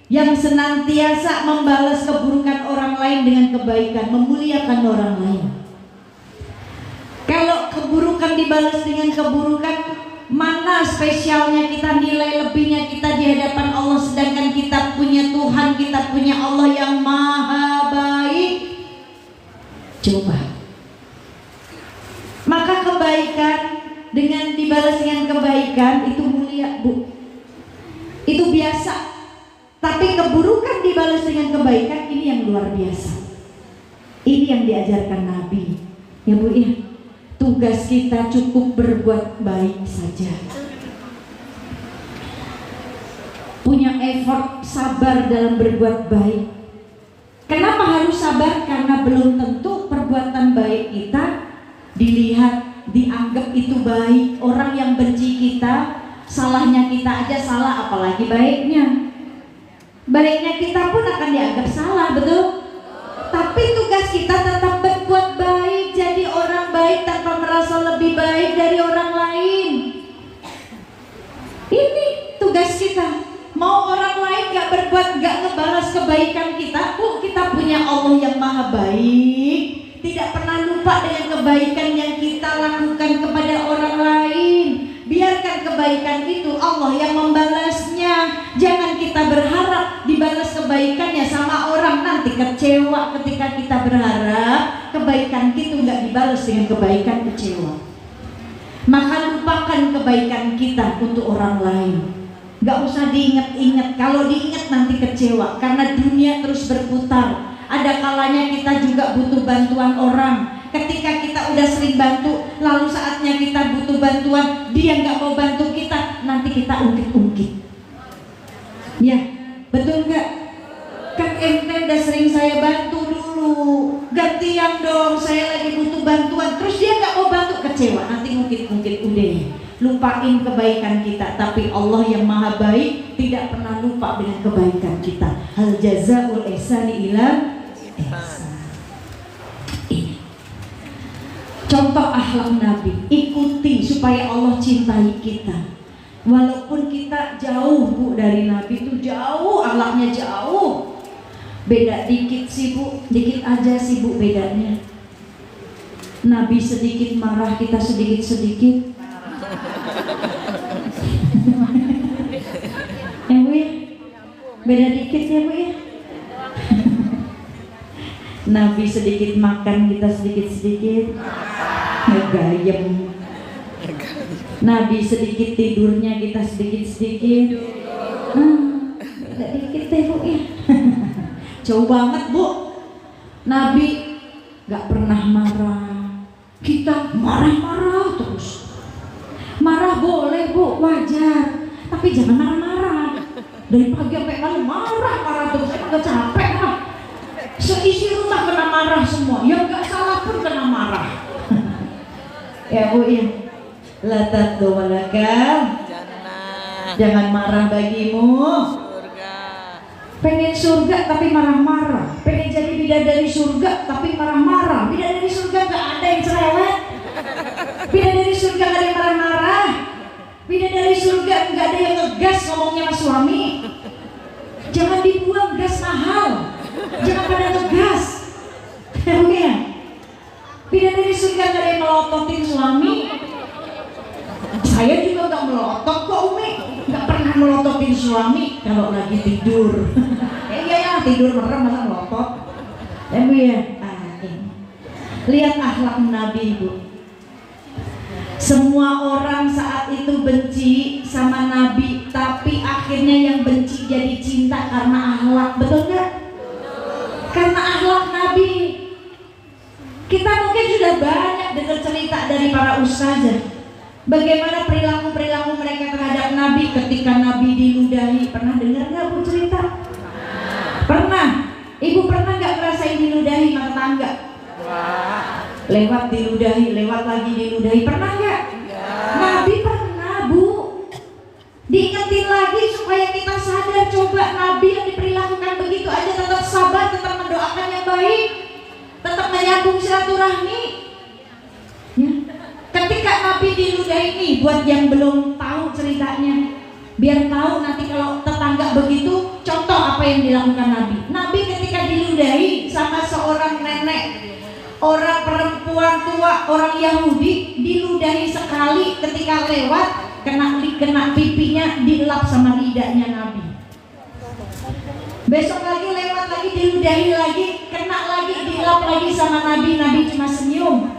Speaker 5: yang senantiasa membalas keburukan orang lain dengan kebaikan, memuliakan orang lain. Kalau keburukan dibalas dengan keburukan, mana spesialnya kita, nilai lebihnya kita di hadapan Allah? Sedangkan kita punya Tuhan, kita punya Allah yang maha baik. Coba. Maka kebaikan
Speaker 7: kebaikan itu mulia, Bu. Itu biasa. Tapi keburukan dibalas dengan kebaikan, ini yang luar biasa. Ini yang diajarkan Nabi. Ya Bu ya. Tugas kita cukup berbuat baik saja. Punya effort, sabar dalam berbuat baik. Kenapa harus sabar? Karena belum tentu perbuatan baik kita dilihat, dianggap itu baik. Orang yang benci kita, salahnya kita aja salah, apalagi baiknya. Baiknya kita pun akan dianggap salah, betul? Tapi tugas kita tetap berbuat baik, jadi orang baik tanpa merasa lebih baik dari orang lain. Ini tugas kita. Mau orang lain gak berbuat, gak ngebalas kebaikan kita, kita punya Allah yang maha baik, tidak pernah lupa dengan kebaikan yang kita lakukan kepada orang lain. Biarkan kebaikan itu Allah yang membalasnya. Jangan kita berharap dibalas kebaikannya sama orang, nanti kecewa ketika kita berharap kebaikan itu gak dibalas dengan kebaikan, kecewa. Maka lupakan kebaikan kita untuk orang lain. Gak usah diingat-ingat, kalau diingat nanti kecewa. Karena dunia terus berputar. Ada kalanya kita juga butuh bantuan orang. Ketika kita udah sering bantu, lalu saatnya kita butuh bantuan, dia gak mau bantu kita, nanti kita ungkit-ungkit. Ya, betul gak? Kan ente udah sering saya bantu dulu, gantian dong, saya lagi butuh bantuan, terus dia gak mau bantu, kecewa, nanti ungkit-ungkit. Udah, lupain kebaikan kita. Tapi Allah yang maha baik tidak pernah lupa dengan kebaikan kita. Hal jazaul ihsani ila ihsan. Ini contoh akhlak Nabi, ikuti supaya Allah cintai kita. Walaupun kita jauh Bu dari Nabi, itu jauh, akhlaknya jauh. Beda dikit sih Bu, dikit aja sih Bu bedanya. Nabi sedikit marah, kita sedikit-sedikit. Ya Bu ya, beda dikit ya Bu ya. Nabi sedikit makan, kita sedikit-sedikit ngegayem. Nabi sedikit tidurnya, kita sedikit-sedikit. Beda dikit deh Bu ya. Jauh banget Bu. Nabi gak pernah marah, kita marah-marah terus. Marah boleh Bu, wajar, tapi jangan marah-marah. Dari pagi sampai malam marah-marah terus, emang gak capek lah. Seisi rumah kena marah semua, yang gak salah pun kena marah. Ya Bu ya, la taqdu walaka, jangan marah bagimu. Pengen surga tapi marah-marah, pengen jadi bidadari surga tapi marah-marah. Bidadari surga gak ada yang cerewet, bidadari surga gak ada yang marah-marah, bidadari surga gak ada yang ngegas ngomongnya sama suami. Jangan dibuang gas mahal, jangan pada ngegas. Ya, bidadari surga gak ada yang melototin suami. Saya juga gak melotot kok Umi, gak pernah melototin suami kalau lagi tidur. Ya tidur merem masa melotot. Ya Bu ya, lihat akhlak Nabi Bu. Semua orang saat itu benci sama Nabi, tapi akhirnya yang benci jadi cinta karena akhlak, betul gak? Karena akhlak Nabi. Kita mungkin sudah banyak dengar cerita dari para ustazah, bagaimana perilaku-perilaku mereka terhadap Nabi ketika Nabi diludahi. Pernah dengar nggak Bu cerita? Pernah. Ibu pernah nggak ngerasain diludahi sama tetangga? Lewat diludahi, lewat lagi diludahi. Pernah nggak? Nabi pernah Bu. Diingetin lagi supaya kita sadar. Coba Nabi yang diperlakukan begitu aja tetap sabar, tetap mendoakan yang baik, tetap menyambung silaturahmi. Ya. Ketika Nabi diludahi nih, buat yang belum tahu ceritanya, biar tahu nanti kalau tetangga begitu, contoh apa yang dilakukan Nabi. Nabi ketika diludahi sama seorang nenek, orang perempuan tua, orang Yahudi, diludahi sekali ketika lewat, kena pipinya, dilap sama lidahnya Nabi. Besok lagi lewat lagi, diludahi lagi, kena lagi, dilap lagi sama Nabi. Nabi cuma senyum.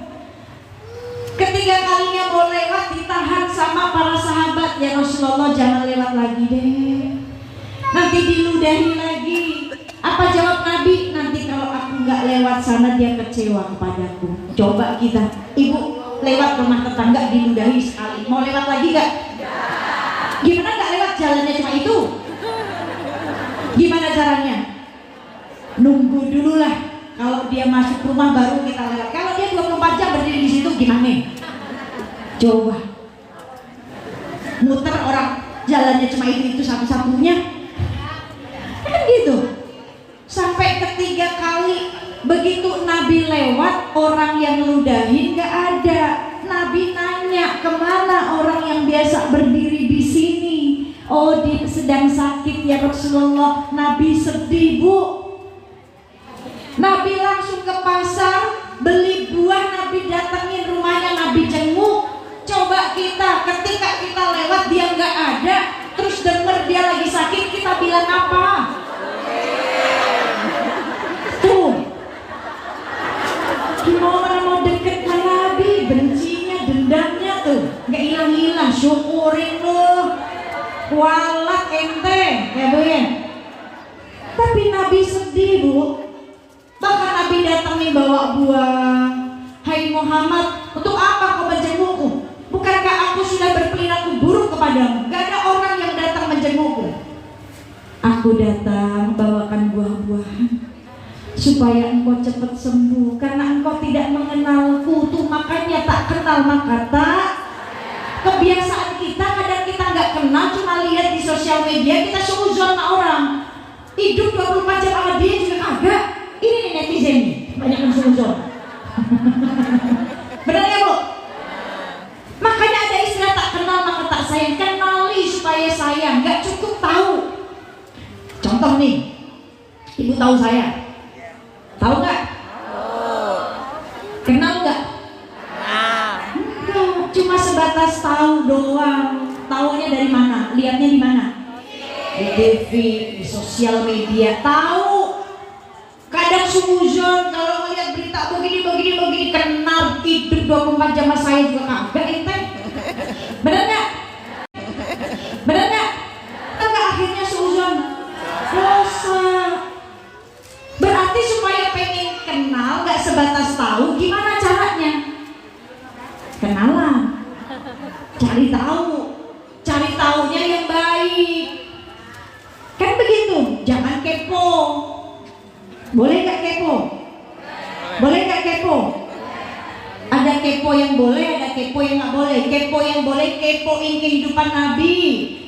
Speaker 7: Ketiga kalinya mau lewat ditahan sama para sahabat, ya Rasulullah jangan lewat lagi deh, nanti diludahi lagi. Apa jawab Nabi? Nanti kalau aku nggak lewat sana dia kecewa kepadaku. Coba kita, ibu lewat rumah tetangga diludahi sekali, mau lewat lagi nggak? Gimana nggak lewat, jalannya cuma itu? Gimana caranya? Nunggu dulu lah. Kalau dia masuk rumah baru kita lewat. Kalau dia 24 jam berdiri di situ gimana? Coba. Muter orang jalannya cuma itu satu-satunya. Kan gitu. Sampai ketiga kali begitu Nabi lewat, orang yang ludahin gak ada. Nabi nanya, kemana orang yang biasa berdiri di sini? Oh, dia sedang sakit ya Rasulullah. Nabi sedih, Bu. Nabi langsung ke pasar beli buah, Nabi datengin rumahnya, Nabi jenguk. Coba kita, ketika kita lewat dia nggak ada, terus denger dia lagi sakit, kita bilang apa? Tuh, gimana mau deket ke Nabi, bencinya, dendamnya tuh nggak hilang-hilang. Syukurin loh, walat ente ya Bu ya. Tapi Nabi sedih, Bu. Bahkan Nabi datang bawa buah. Hai Muhammad, untuk apa kau menjengukku? Bukankah aku sudah berperilaku buruk kepadamu? Gak ada orang yang datang menjengukku. Aku datang bawakan buah-buahan supaya engkau cepat sembuh. Karena engkau tidak mengenalku, tuh makanya tak kenal maka tak. Kebiasaan kita kadang kita nggak kenal, cuma lihat di sosial media kita seuzon sama orang. Hidup 24 jam sama dia juga kagak. Ini nih netizen nih, banyak yang seuzon. Benar ya Bu? Makanya ada istilah tak kenal maka tak sayang. Kenali supaya sayang, nggak cukup tahu. Contoh nih, ibu tahu saya, tahu nggak? Kenal nggak? Enggak, cuma sebatas tahu doang. Taunya dari mana? Lihatnya di mana? Di TV, di sosial media. Tahu. Kadang suzon kalau melihat berita begini kenal, hidup 24 jam sama saya juga kagak ente. Bener nggak? Bener nggak? Enggak, akhirnya suzon. Dosa. Berarti supaya pengen kenal nggak sebatas tahu, gimana caranya? Kenalan. Cari tahu. Cari taunya yang baik. Kan begitu. Jangan kepo. Boleh nggak kepo? Boleh nggak kepo? Ada kepo yang boleh, ada kepo yang nggak boleh. Kepo yang boleh, kepoin kehidupan Nabi,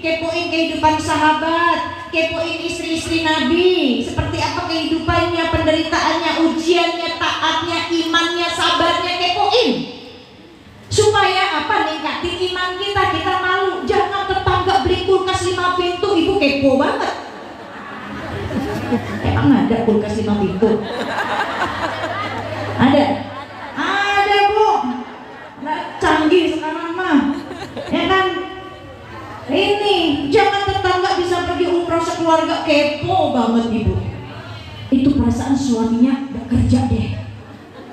Speaker 7: kepoin kehidupan sahabat, kepoin istri-istri Nabi. Seperti apa kehidupannya, penderitaannya, ujiannya, taatnya, imannya, sabarnya, kepoin. Supaya apa? Ningkatin iman kita. Kita malu. Jangan tetangga beli kulkas 5 pintu, ibu kepo banget. Emang ada kulkas 5 pintu? Ada? Ada Bu. Nah, canggih sekarang mah. Ya kan? Ini jangan tetangga bisa pergi umroh sekeluarga, kepo banget ibu. Itu perasaan suaminya gak kerja deh.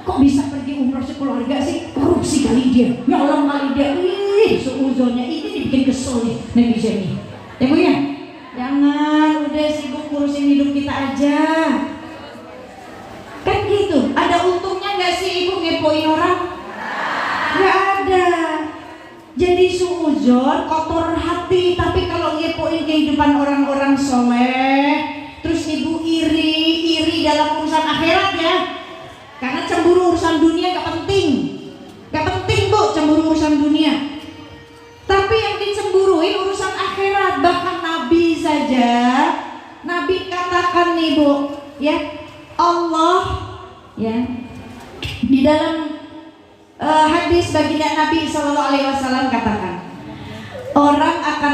Speaker 7: Kok bisa pergi umroh sekeluarga sih? Korupsi kali dia, nyolong kali dia. Ih, seuzonnya ini dibikin kesel nih netizen nih. Ya Bu ya? Jangan, udah sibuk ngurusin hidup kita aja. Kan gitu. Ada untungnya gak sih ibu ngepoin orang? Gak ada. Jadi suuzon, kotor hati. Tapi kalau ngepoin kehidupan orang-orang soleh, terus ibu iri dalam urusan akhirat ya. Karena cemburu urusan dunia gak penting. Gak penting Bu cemburu urusan dunia. Tapi yang dicemburuin urusan akhirat. Bahkan Nabi saja, Nabi katakan nih Bu, ya Allah, ya di dalam hadis baginda Nabi SAW katakan, orang akan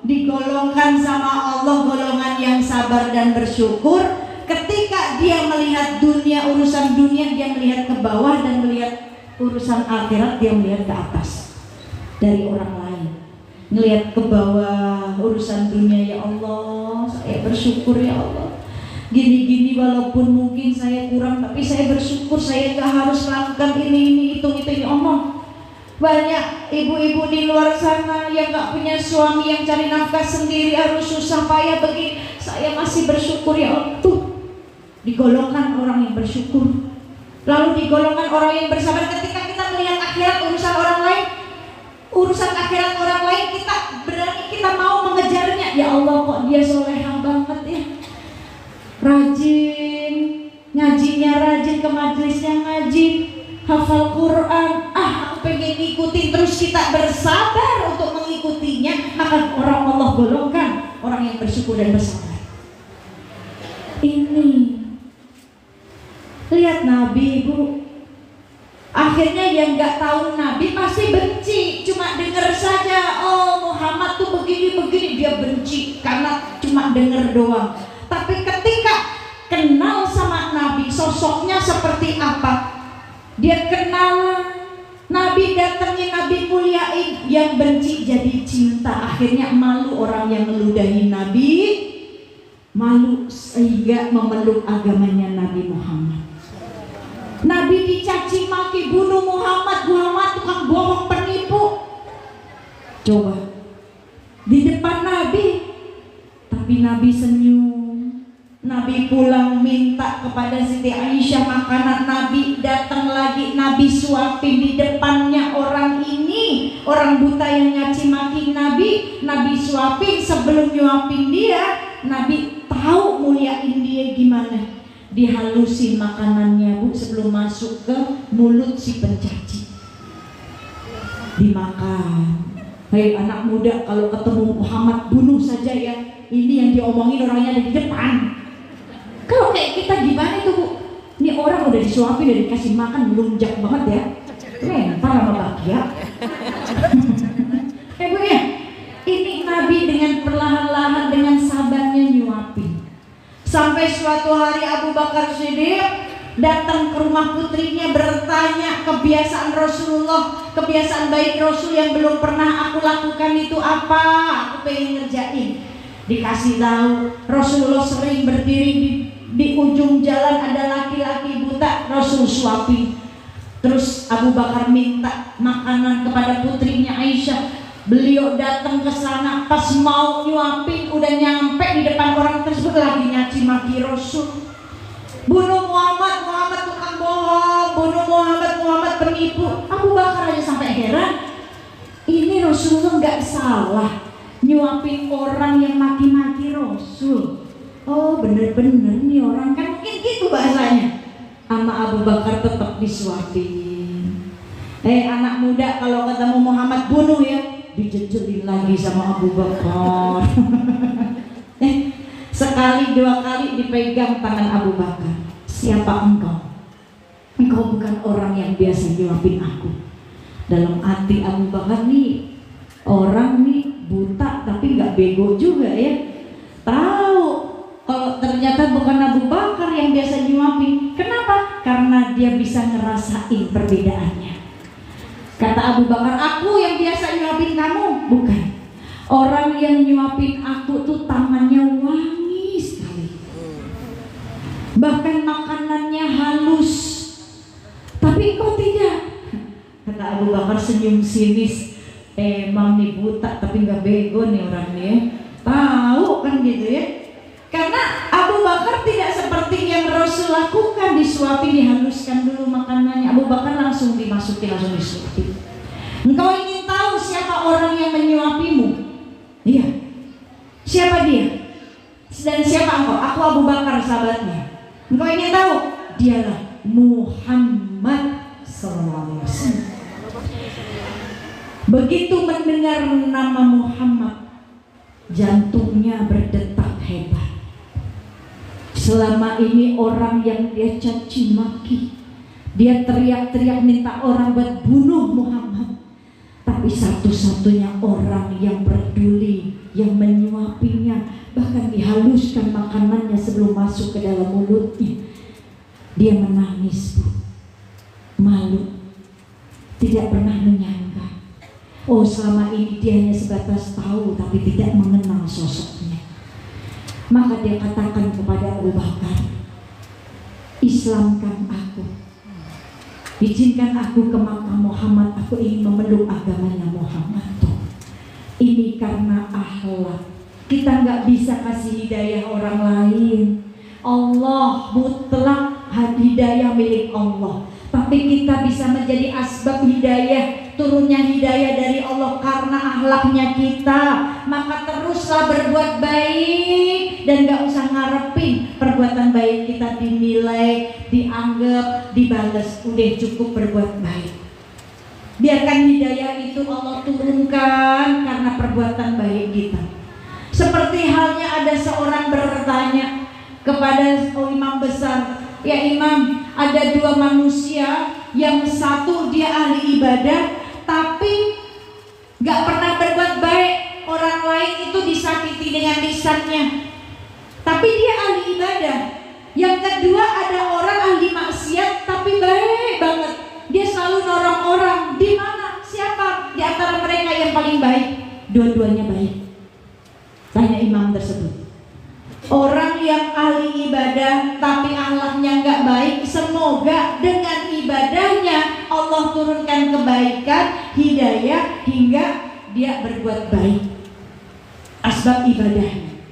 Speaker 7: digolongkan sama Allah golongan yang sabar dan bersyukur. Ketika dia melihat dunia, urusan dunia dia melihat ke bawah, dan melihat urusan akhirat dia melihat ke atas dari orang lain. Ngelihat ke bawah urusan dunia, ya Allah saya bersyukur ya Allah. Gini-gini walaupun mungkin saya kurang, tapi saya bersyukur saya gak harus melakukan ini, itu omong. Banyak ibu-ibu di luar sana yang gak punya suami, yang cari nafkah sendiri, harus susah payah begini. Saya masih bersyukur ya Allah, tuh digolongkan orang yang bersyukur. Lalu digolongkan orang yang bersabar. Ketika kita melihat akhirat urusan orang lain, urusan akhirat orang lain, kita berani, kita mau mengejarnya. Ya Allah, kok dia solehah banget ya, rajin ngajinya, rajin ke majelisnya ngaji, hafal Quran, aku pengen ikutin. Terus kita bersabar untuk mengikutinya, maka orang Allah golongkan orang yang bersyukur dan bersabar. Ini lihat Nabi, Bu. Akhirnya yang gak tahu Nabi pasti benci, cuma dengar saja, oh Muhammad tuh begini-begini, dia benci karena cuma dengar doang. Tapi ketika kenal sama Nabi, sosoknya seperti apa, dia kenal Nabi, datangin Nabi, muliain, yang benci jadi cinta. Akhirnya malu orang yang meludahi Nabi, malu sehingga memeluk agamanya Nabi Muhammad. Nabi dicaci maki, bunuh Muhammad tukang bohong, penipu. Coba di depan Nabi, tapi Nabi senyum. Nabi pulang minta kepada Siti Aisyah makanan, Nabi datang lagi, Nabi suapin di depannya orang ini, orang buta yang nyaci maki Nabi. Nabi suapin. Sebelum nyuapin dia, Nabi tahu muliain dia gimana. Dihalusin makanannya, Bu, sebelum masuk ke mulut si pencaci, dimakan. Hei anak muda, kalau ketemu Muhammad bunuh saja ya. Ini yang diomongin orangnya ada di depan. Kalau kayak kita gimana itu, Bu? Ini orang udah disuapin, udah dikasih makan, melunjak banget ya. Lempar sama bahagia. Bu ya, ini Nabi dengan perlahan-lahan, dengan sabarnya nyuapin. Sampai suatu hari Abu Bakar Siddiq datang ke rumah putrinya, bertanya kebiasaan Rasulullah, kebiasaan baik Rasul yang belum pernah aku lakukan itu apa, aku pengen ngerjain. Dikasih tahu, Rasulullah sering berdiri di ujung jalan, ada laki-laki buta, Rasul suapin. Terus Abu Bakar minta makanan kepada putrinya Aisyah. Beliau datang ke sana, pas mau nyuapin, udah nyampe di depan orang tersebut lagi nyaci maki Rasul. Bunuh Muhammad tukang bohong, bunuh Muhammad penipu. Abu Bakar aja sampai heran, ini Rasulullah nggak salah nyuapin orang yang maki-maki Rasul. Oh bener-bener nih orang, kan mungkin gitu bahasanya. Sama Abu Bakar tetap disuapin. Anak muda, kalau ketemu Muhammad bunuh ya, dijejelin lagi sama Abu Bakar. Sekali dua kali dipegang tangan Abu Bakar. Siapa engkau? Engkau bukan orang yang biasa nyuapin aku. Dalam hati Abu Bakar nih, orang nih buta tapi nggak bego juga ya. Tahu kalau ternyata bukan Abu Bakar yang biasa nyuapin. Kenapa? Karena dia bisa ngerasain perbedaannya. Kata Abu Bakar, aku yang biasa nyuapin kamu? Bukan. Orang yang nyuapin aku tuh tangannya wangi sekali, bahkan makanannya halus, tapi kau tidak. Kata Abu Bakar senyum sinis, emang nih buta tapi nggak bego nih orangnya, tahu kan gitu ya. Karena Abu Bakar tidak seperti yang Rasul lakukan, disuapin, dihaluskan dulu makanannya. Abu Bakar langsung dimasukin, langsung disuapin. Engkau ingin tahu siapa orang yang menyuapimu? Iya. Siapa dia? Dan siapa engkau? Aku Abu Bakar, sahabatnya. Engkau ingin tahu? Dialah Muhammad SAW. Begitu mendengar nama Muhammad, jantungnya berdetak hebat. Selama ini orang yang dia caci maki, dia teriak-teriak minta orang buat bunuh Muhammad. Tapi satu-satunya orang yang peduli, yang menyuapinya, bahkan dihaluskan makanannya sebelum masuk ke dalam mulutnya. Dia menangis, Bu. Malu, tidak pernah menyangka. Oh, selama ini dia hanya sebatas tahu tapi tidak mengenal sosoknya. Maka dia katakan kepada Abu Bakar, Islamkan aku, izinkan aku ke makam Muhammad, aku ingin memeluk agamanya Muhammad. Ini karena akhlak. Kita nggak bisa kasih hidayah orang lain. Allah mutlak, hidayah milik Allah. Tapi kita bisa menjadi asbab hidayah, turunnya hidayah dari Allah karena akhlaknya kita. Maka teruslah berbuat baik dan gak usah ngarepin perbuatan baik kita dinilai, dianggap, dibalas. Udah cukup berbuat baik. Biarkan hidayah itu Allah turunkan karena perbuatan baik kita. Seperti halnya ada seorang bertanya kepada imam besar, ya imam, ada dua manusia, yang satu dia ahli ibadah tapi gak pernah berbuat baik, orang lain itu disakiti dengan lisannya, tapi dia ahli ibadah. Yang kedua ada orang ahli maksiat tapi baik banget, dia selalu nolong orang. Di mana, siapa di antara mereka yang paling baik? Dua-duanya baik, tanya imam tersebut. Orang yang ahli ibadah tapi akhlaknya nggak baik, semoga dengan ibadahnya Allah turunkan kebaikan, hidayah hingga dia berbuat baik. Asbab ibadahnya.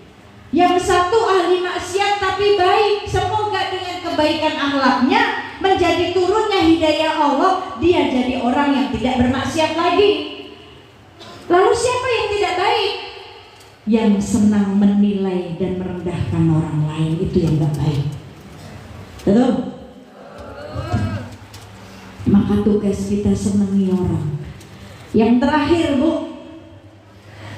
Speaker 7: Yang satu ahli maksiat tapi baik, semoga dengan kebaikan akhlaknya menjadi turunnya hidayah Allah, dia jadi orang yang tidak bermaksiat lagi. Lalu siapa yang tidak baik? Yang senang menilai dan merendahkan orang lain, itu yang gak baik. Betul? Maka tugas kita senangi orang. Yang terakhir Bu,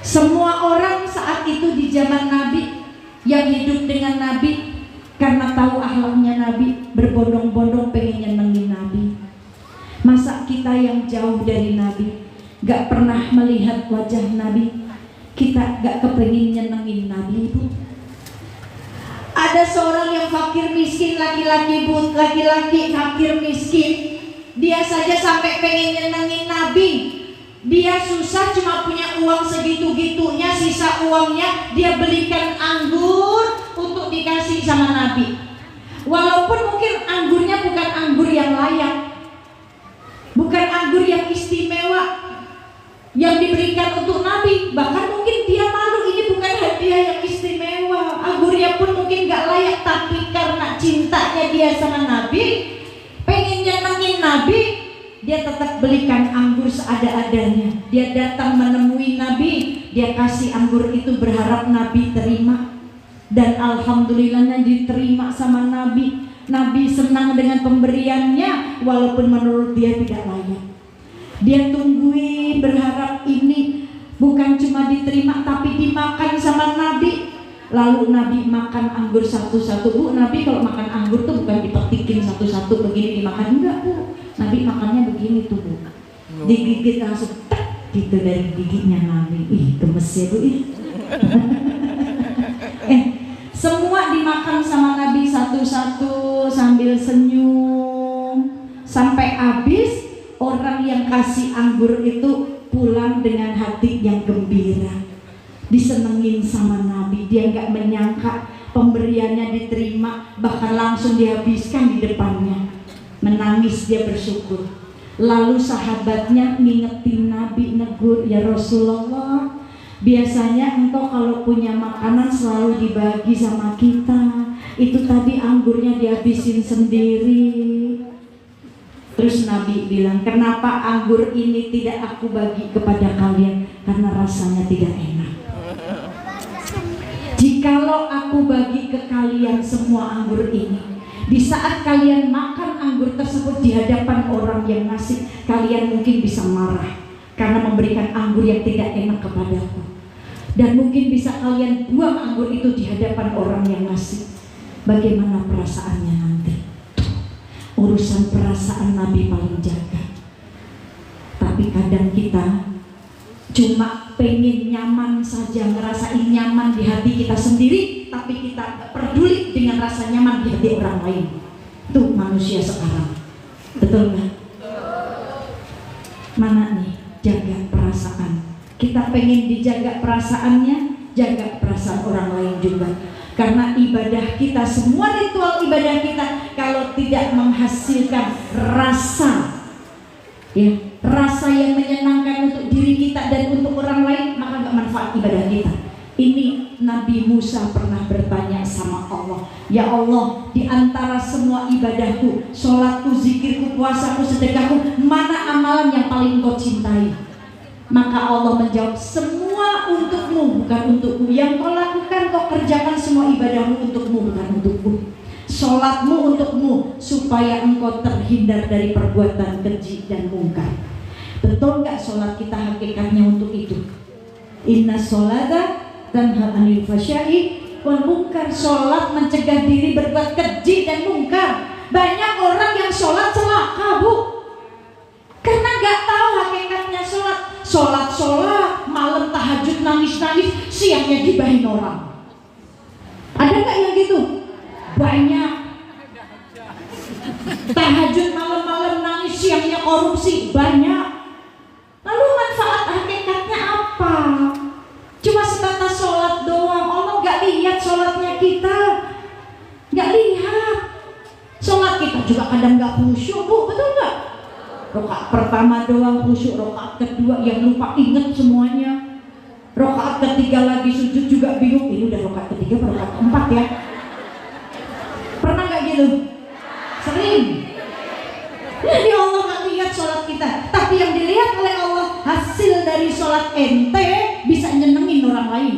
Speaker 7: semua orang saat itu di zaman Nabi yang hidup dengan Nabi karena tahu akhlaknya Nabi, berbondong-bondong pengen nyenengin Nabi. Masa kita yang jauh dari Nabi, gak pernah melihat wajah Nabi, kita gak kepengen nyenengin Nabi Bu? Ada seorang yang fakir miskin, laki-laki Bu, laki-laki fakir miskin, dia saja sampai pengen nyenengin Nabi. Dia susah cuma punya uang segitu-gitunya, sisa uangnya dia belikan anggur untuk dikasih sama Nabi. Walaupun mungkin anggurnya bukan anggur yang layak, bukan anggur yang istimewa yang diberikan untuk Nabi, bahkan mungkin dia malu, ini bukan hadiah yang istimewa, anggurnya pun mungkin gak layak, tapi karena cintanya dia sama Nabi, pengen nyenengin Nabi, dia tetap belikan anggur seada-adanya. Dia datang menemui Nabi, dia kasih anggur itu berharap Nabi terima, dan alhamdulillahnya diterima sama Nabi. Nabi senang dengan pemberiannya walaupun menurut dia tidak layak. Dia tungguin, berharap ini bukan cuma diterima tapi dimakan sama Nabi. Lalu Nabi makan anggur satu-satu. Bu, Nabi kalau makan anggur tuh bukan dipetikin satu-satu begini dimakan, enggak Bu. Nabi makannya begini tuh Bu, digigit langsung tak gitu dari giginya Nabi. Ih, gemes ya Bu ya. Semua dimakan sama Nabi satu-satu sambil senyum sampai habis. Orang yang kasih anggur itu pulang dengan hati yang gembira, disenengin sama Nabi. Dia nggak menyangka pemberiannya diterima, bahkan langsung dihabiskan di depannya. Menangis dia bersyukur. Lalu sahabatnya ngingetin Nabi, negur, ya Rasulullah, biasanya engkau kalau punya makanan selalu dibagi sama kita. Itu tadi anggurnya dihabisin sendiri. Terus Nabi bilang, kenapa anggur ini tidak aku bagi kepada kalian? Karena rasanya tidak enak. Jikalau aku bagi ke kalian semua anggur ini, di saat kalian makan anggur tersebut di hadapan orang yang ngasih, kalian mungkin bisa marah karena memberikan anggur yang tidak enak kepadaku. Dan mungkin bisa kalian buang anggur itu di hadapan orang yang ngasih. Bagaimana perasaannya nanti? Urusan perasaan Nabi paling jaga. Tapi kadang kita cuma pengen nyaman saja, ngerasain nyaman di hati kita sendiri, tapi kita gak peduli dengan rasa nyaman di hati orang lain. Itu manusia sekarang. Betul nggak? Mana nih jaga perasaan? Kita pengen dijaga perasaannya, jaga perasaan orang lain juga. Karena ibadah kita, semua ritual ibadah kita kalau tidak menghasilkan rasa, ya, rasa yang menyenangkan untuk diri kita dan untuk orang lain, maka nggak manfaat ibadah kita. Ini Nabi Musa pernah bertanya sama Allah, ya Allah, di antara semua ibadahku, sholatku, zikirku, puasaku, sedekahku, mana amalan yang paling Engkau cintai? Maka Allah menjawab, semua untukmu, bukan untukku. Yang kau lakukan, kau kerjakan semua ibadahmu untukmu, bukan untukku. Sholatmu untukmu, supaya engkau terhindar dari perbuatan keji dan mungkar. Betul nggak sholat kita hakikatnya untuk itu? Inna sholata tanha 'anil fahsya'i wal munkar. Sholat mencegah diri berbuat keji dan mungkar. Banyak orang yang sholat celaka, Bu, karena nggak tahu hakikatnya sholat. Sholat, malam tahajud nangis-nangis, siangnya gibahin orang. Ada nggak yang gitu? Banyak. Tahajud malam-malam nangis, siangnya korupsi, banyak. Lalu manfaat hakikatnya apa? Cuma sebatas sholat doang. Allah nggak lihat sholatnya kita, nggak lihat. Sholat kita juga kadang nggak khusyuk, Bu, betul nggak? Rokaat pertama doang khusyuk, rokaat kedua yang lupa inget semuanya, rokaat ketiga lagi sujud juga bingung, ini udah rokaat ketiga atau rokaat keempat ya? Pernah nggak gitu? Sering. Jadi Allah nggak lihat sholat kita, tapi yang dilihat oleh Allah hasil dari sholat ente bisa nyenengin orang lain,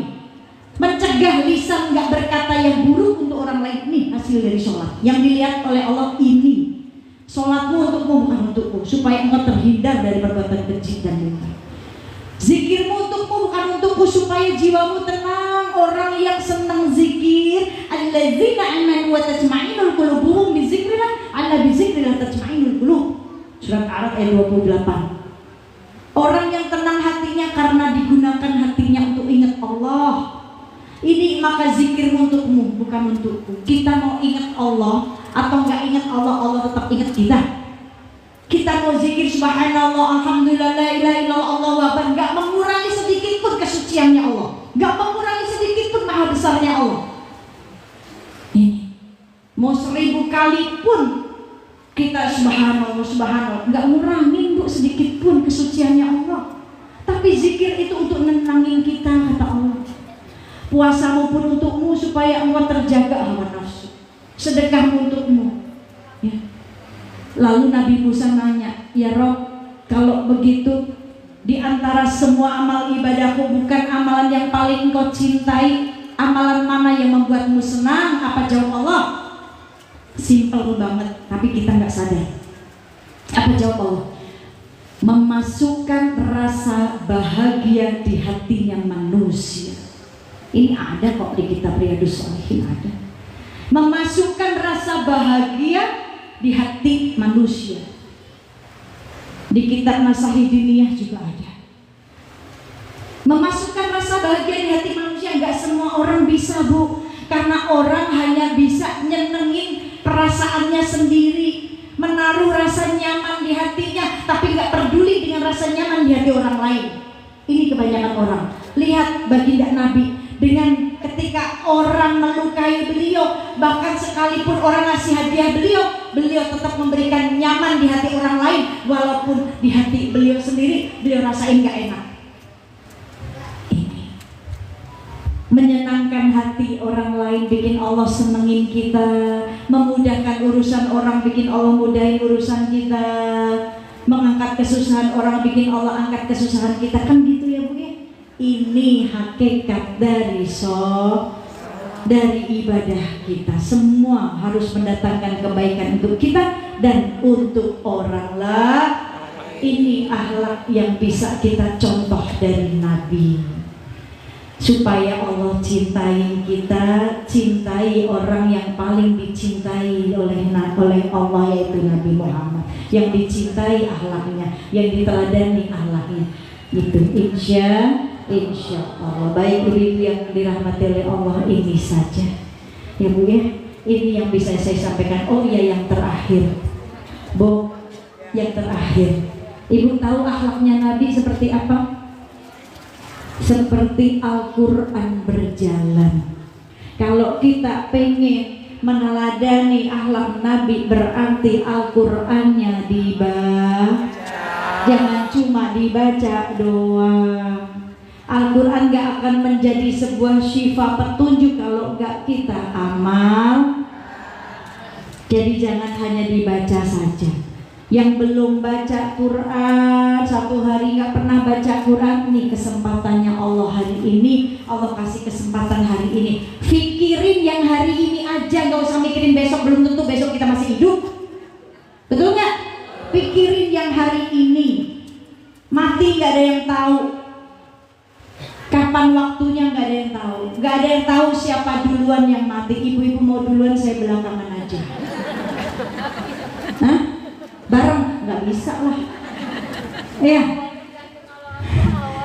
Speaker 7: mencegah lisan nggak berkata yang buruk untuk orang lain. Nih hasil dari sholat yang dilihat oleh Allah ini. Sholatmu untukmu, bukan untukku, supaya engkau terhindar dari perbuatan keji dan mungkar. Zikirmu untukmu, bukan untukku, supaya jiwamu tenang. Orang yang senang zikir, alladzina amanu wa tatma'innul qulubuhum bi dzikrillah, ala bi dzikrillah tatma'innul qulub. Surat Al-A'raf ayat 28. Orang yang tenang hatinya karena digunakan hatinya untuk ingat Allah. Ini maka zikirmu untukmu, bukan untukku. Kita mau ingat Allah atau nggak ingat Allah, Allah tetap ingat kita. Kita mau zikir subhanallah, alhamdulillah, la ilaha illallah, Allahu akbar, nggak mengurangi sedikit pun kesuciannya Allah, nggak mengurangi sedikit pun maha besarnya Allah. Ini mau 1000 kali pun kita subhanallah, subhanallah, nggak ngurangin, Bu, sedikit pun kesuciannya Allah. Tapi zikir itu untuk nenangin kita, kata Allah. Puasamu pun untukmu, supaya engkau terjaga hawa nafsu. Sedekahmu untukmu, ya. Lalu Nabi Musa nanya, ya Rob, kalau begitu di antara semua amal ibadahku, bukan amalan yang paling engkau cintai, amalan mana yang membuatmu senang? Apa jawab Allah? Simple banget, tapi kita nggak sadar. Apa jawab Allah? Memasukkan rasa bahagia di hatinya manusia. Ini ada kok di kitab Riyadhus Shalihin, ada. Memasukkan rasa bahagia di hati manusia. Di kitab Nasahi Diniyah juga ada. Memasukkan rasa bahagia di hati manusia, nggak semua orang bisa, Bu. Karena orang hanya bisa nyenengin perasaannya sendiri, menaruh rasa nyaman di hatinya, tapi nggak peduli dengan rasa nyaman di hati orang lain. Ini kebanyakan orang. Lihat baginda Nabi, dengan ketika orang melukai beliau, bahkan sekalipun orang ngasih hadiah beliau tetap memberikan nyaman di hati orang lain, walaupun di hati beliau sendiri beliau rasain gak enak. Ini menyenangkan hati orang lain, bikin Allah senengin kita, memudahkan urusan orang, bikin Allah mudahin urusan kita, mengangkat kesusahan orang, bikin Allah angkat kesusahan kita, kan gitu ya, Bu ya. Ini hakikat dari ibadah kita. Semua harus mendatangkan kebaikan untuk kita dan untuk orang lain. Ini akhlak yang bisa kita contoh dari Nabi, supaya Allah cintai kita, cintai orang yang paling dicintai oleh Allah, yaitu Nabi Muhammad. Yang dicintai akhlaknya, yang diteladani akhlaknya. Itu Insya Allah. Baik ibu-ibu yang dirahmati oleh Allah, ini saja ya Bu ya, ini yang bisa saya sampaikan. Oh iya, yang terakhir, Bu, yang terakhir, Ibu tahu akhlaknya Nabi seperti apa? Seperti Al-Quran berjalan. Kalau kita pengen meneladani akhlak Nabi, berarti Al-Qur'annya dibaca. Jangan cuma dibaca doang. Al-Quran gak akan menjadi sebuah syifa petunjuk kalau gak kita amal. Jadi jangan hanya dibaca saja. Yang belum baca Quran, satu hari gak pernah baca Quran, nih kesempatannya Allah hari ini. Allah kasih kesempatan hari ini. Pikirin yang hari ini aja, gak usah mikirin besok, belum tentu besok kita masih hidup. Betul gak? Pikirin yang hari ini. Mati gak ada yang tahu. Kapan waktunya gak ada yang tahu. Gak ada yang tahu siapa duluan yang mati. Ibu-ibu mau duluan, saya belakangan aja. Hah? Bareng? Gak bisa lah. Iya.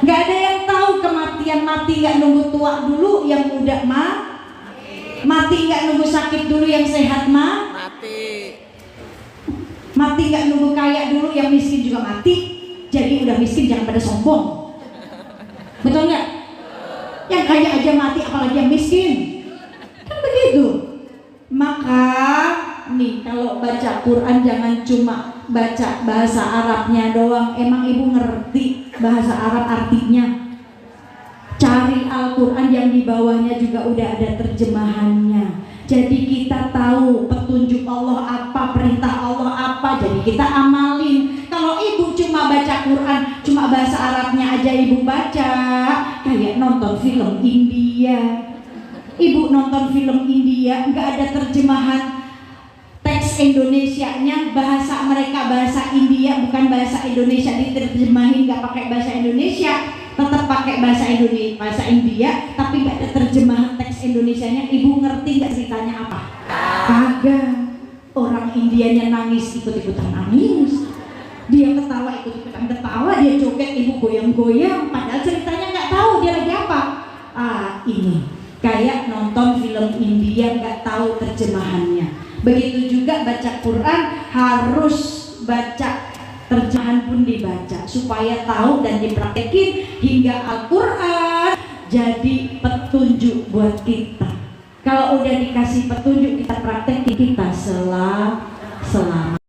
Speaker 7: Gak ada yang tahu kematian. Mati gak nunggu tua dulu, yang muda mati gak nunggu sakit dulu, yang sehat mati gak nunggu kaya dulu, yang miskin juga mati. Jadi udah miskin jangan pada sombong. Betul nggak? Yang kaya aja mati, apalagi yang miskin. Kan begitu. Maka nih, kalau baca Quran jangan cuma baca bahasa Arabnya doang. Emang ibu ngerti bahasa Arab artinya? Cari Al-Quran yang di bawahnya juga udah ada terjemahannya. Jadi kita tahu petunjuk Allah apa, perintah Allah apa, jadi kita amalin. Kalau ibu cuma baca Quran, cuma bahasa Arabnya aja ibu baca, kayak nonton film India. Ibu nonton film India, nggak ada terjemahan teks Indonesianya, bahasa mereka bahasa India, bukan bahasa Indonesia diterjemahin, nggak pakai bahasa Indonesia, tetap pakai bahasa Indonesia, bahasa India, tapi nggak ada terjemahan teks Indonesianya. Ibu ngerti nggak ceritanya apa? Kagak. Orang Indianya nangis, ikut-ikutan nangis. Dia ketawa, ikut-ikutan ketawa. Dia joget, ibu goyang-goyang. Padahal ceritanya nggak tahu dia lagi apa. Ini kayak nonton film India, nggak tahu terjemahannya. Begitu juga baca Quran, harus baca terjemahan pun dibaca supaya tahu dan dipraktekin hingga Al-Quran jadi petunjuk buat kita. Kalau udah dikasih petunjuk, kita praktekin, kita selamat.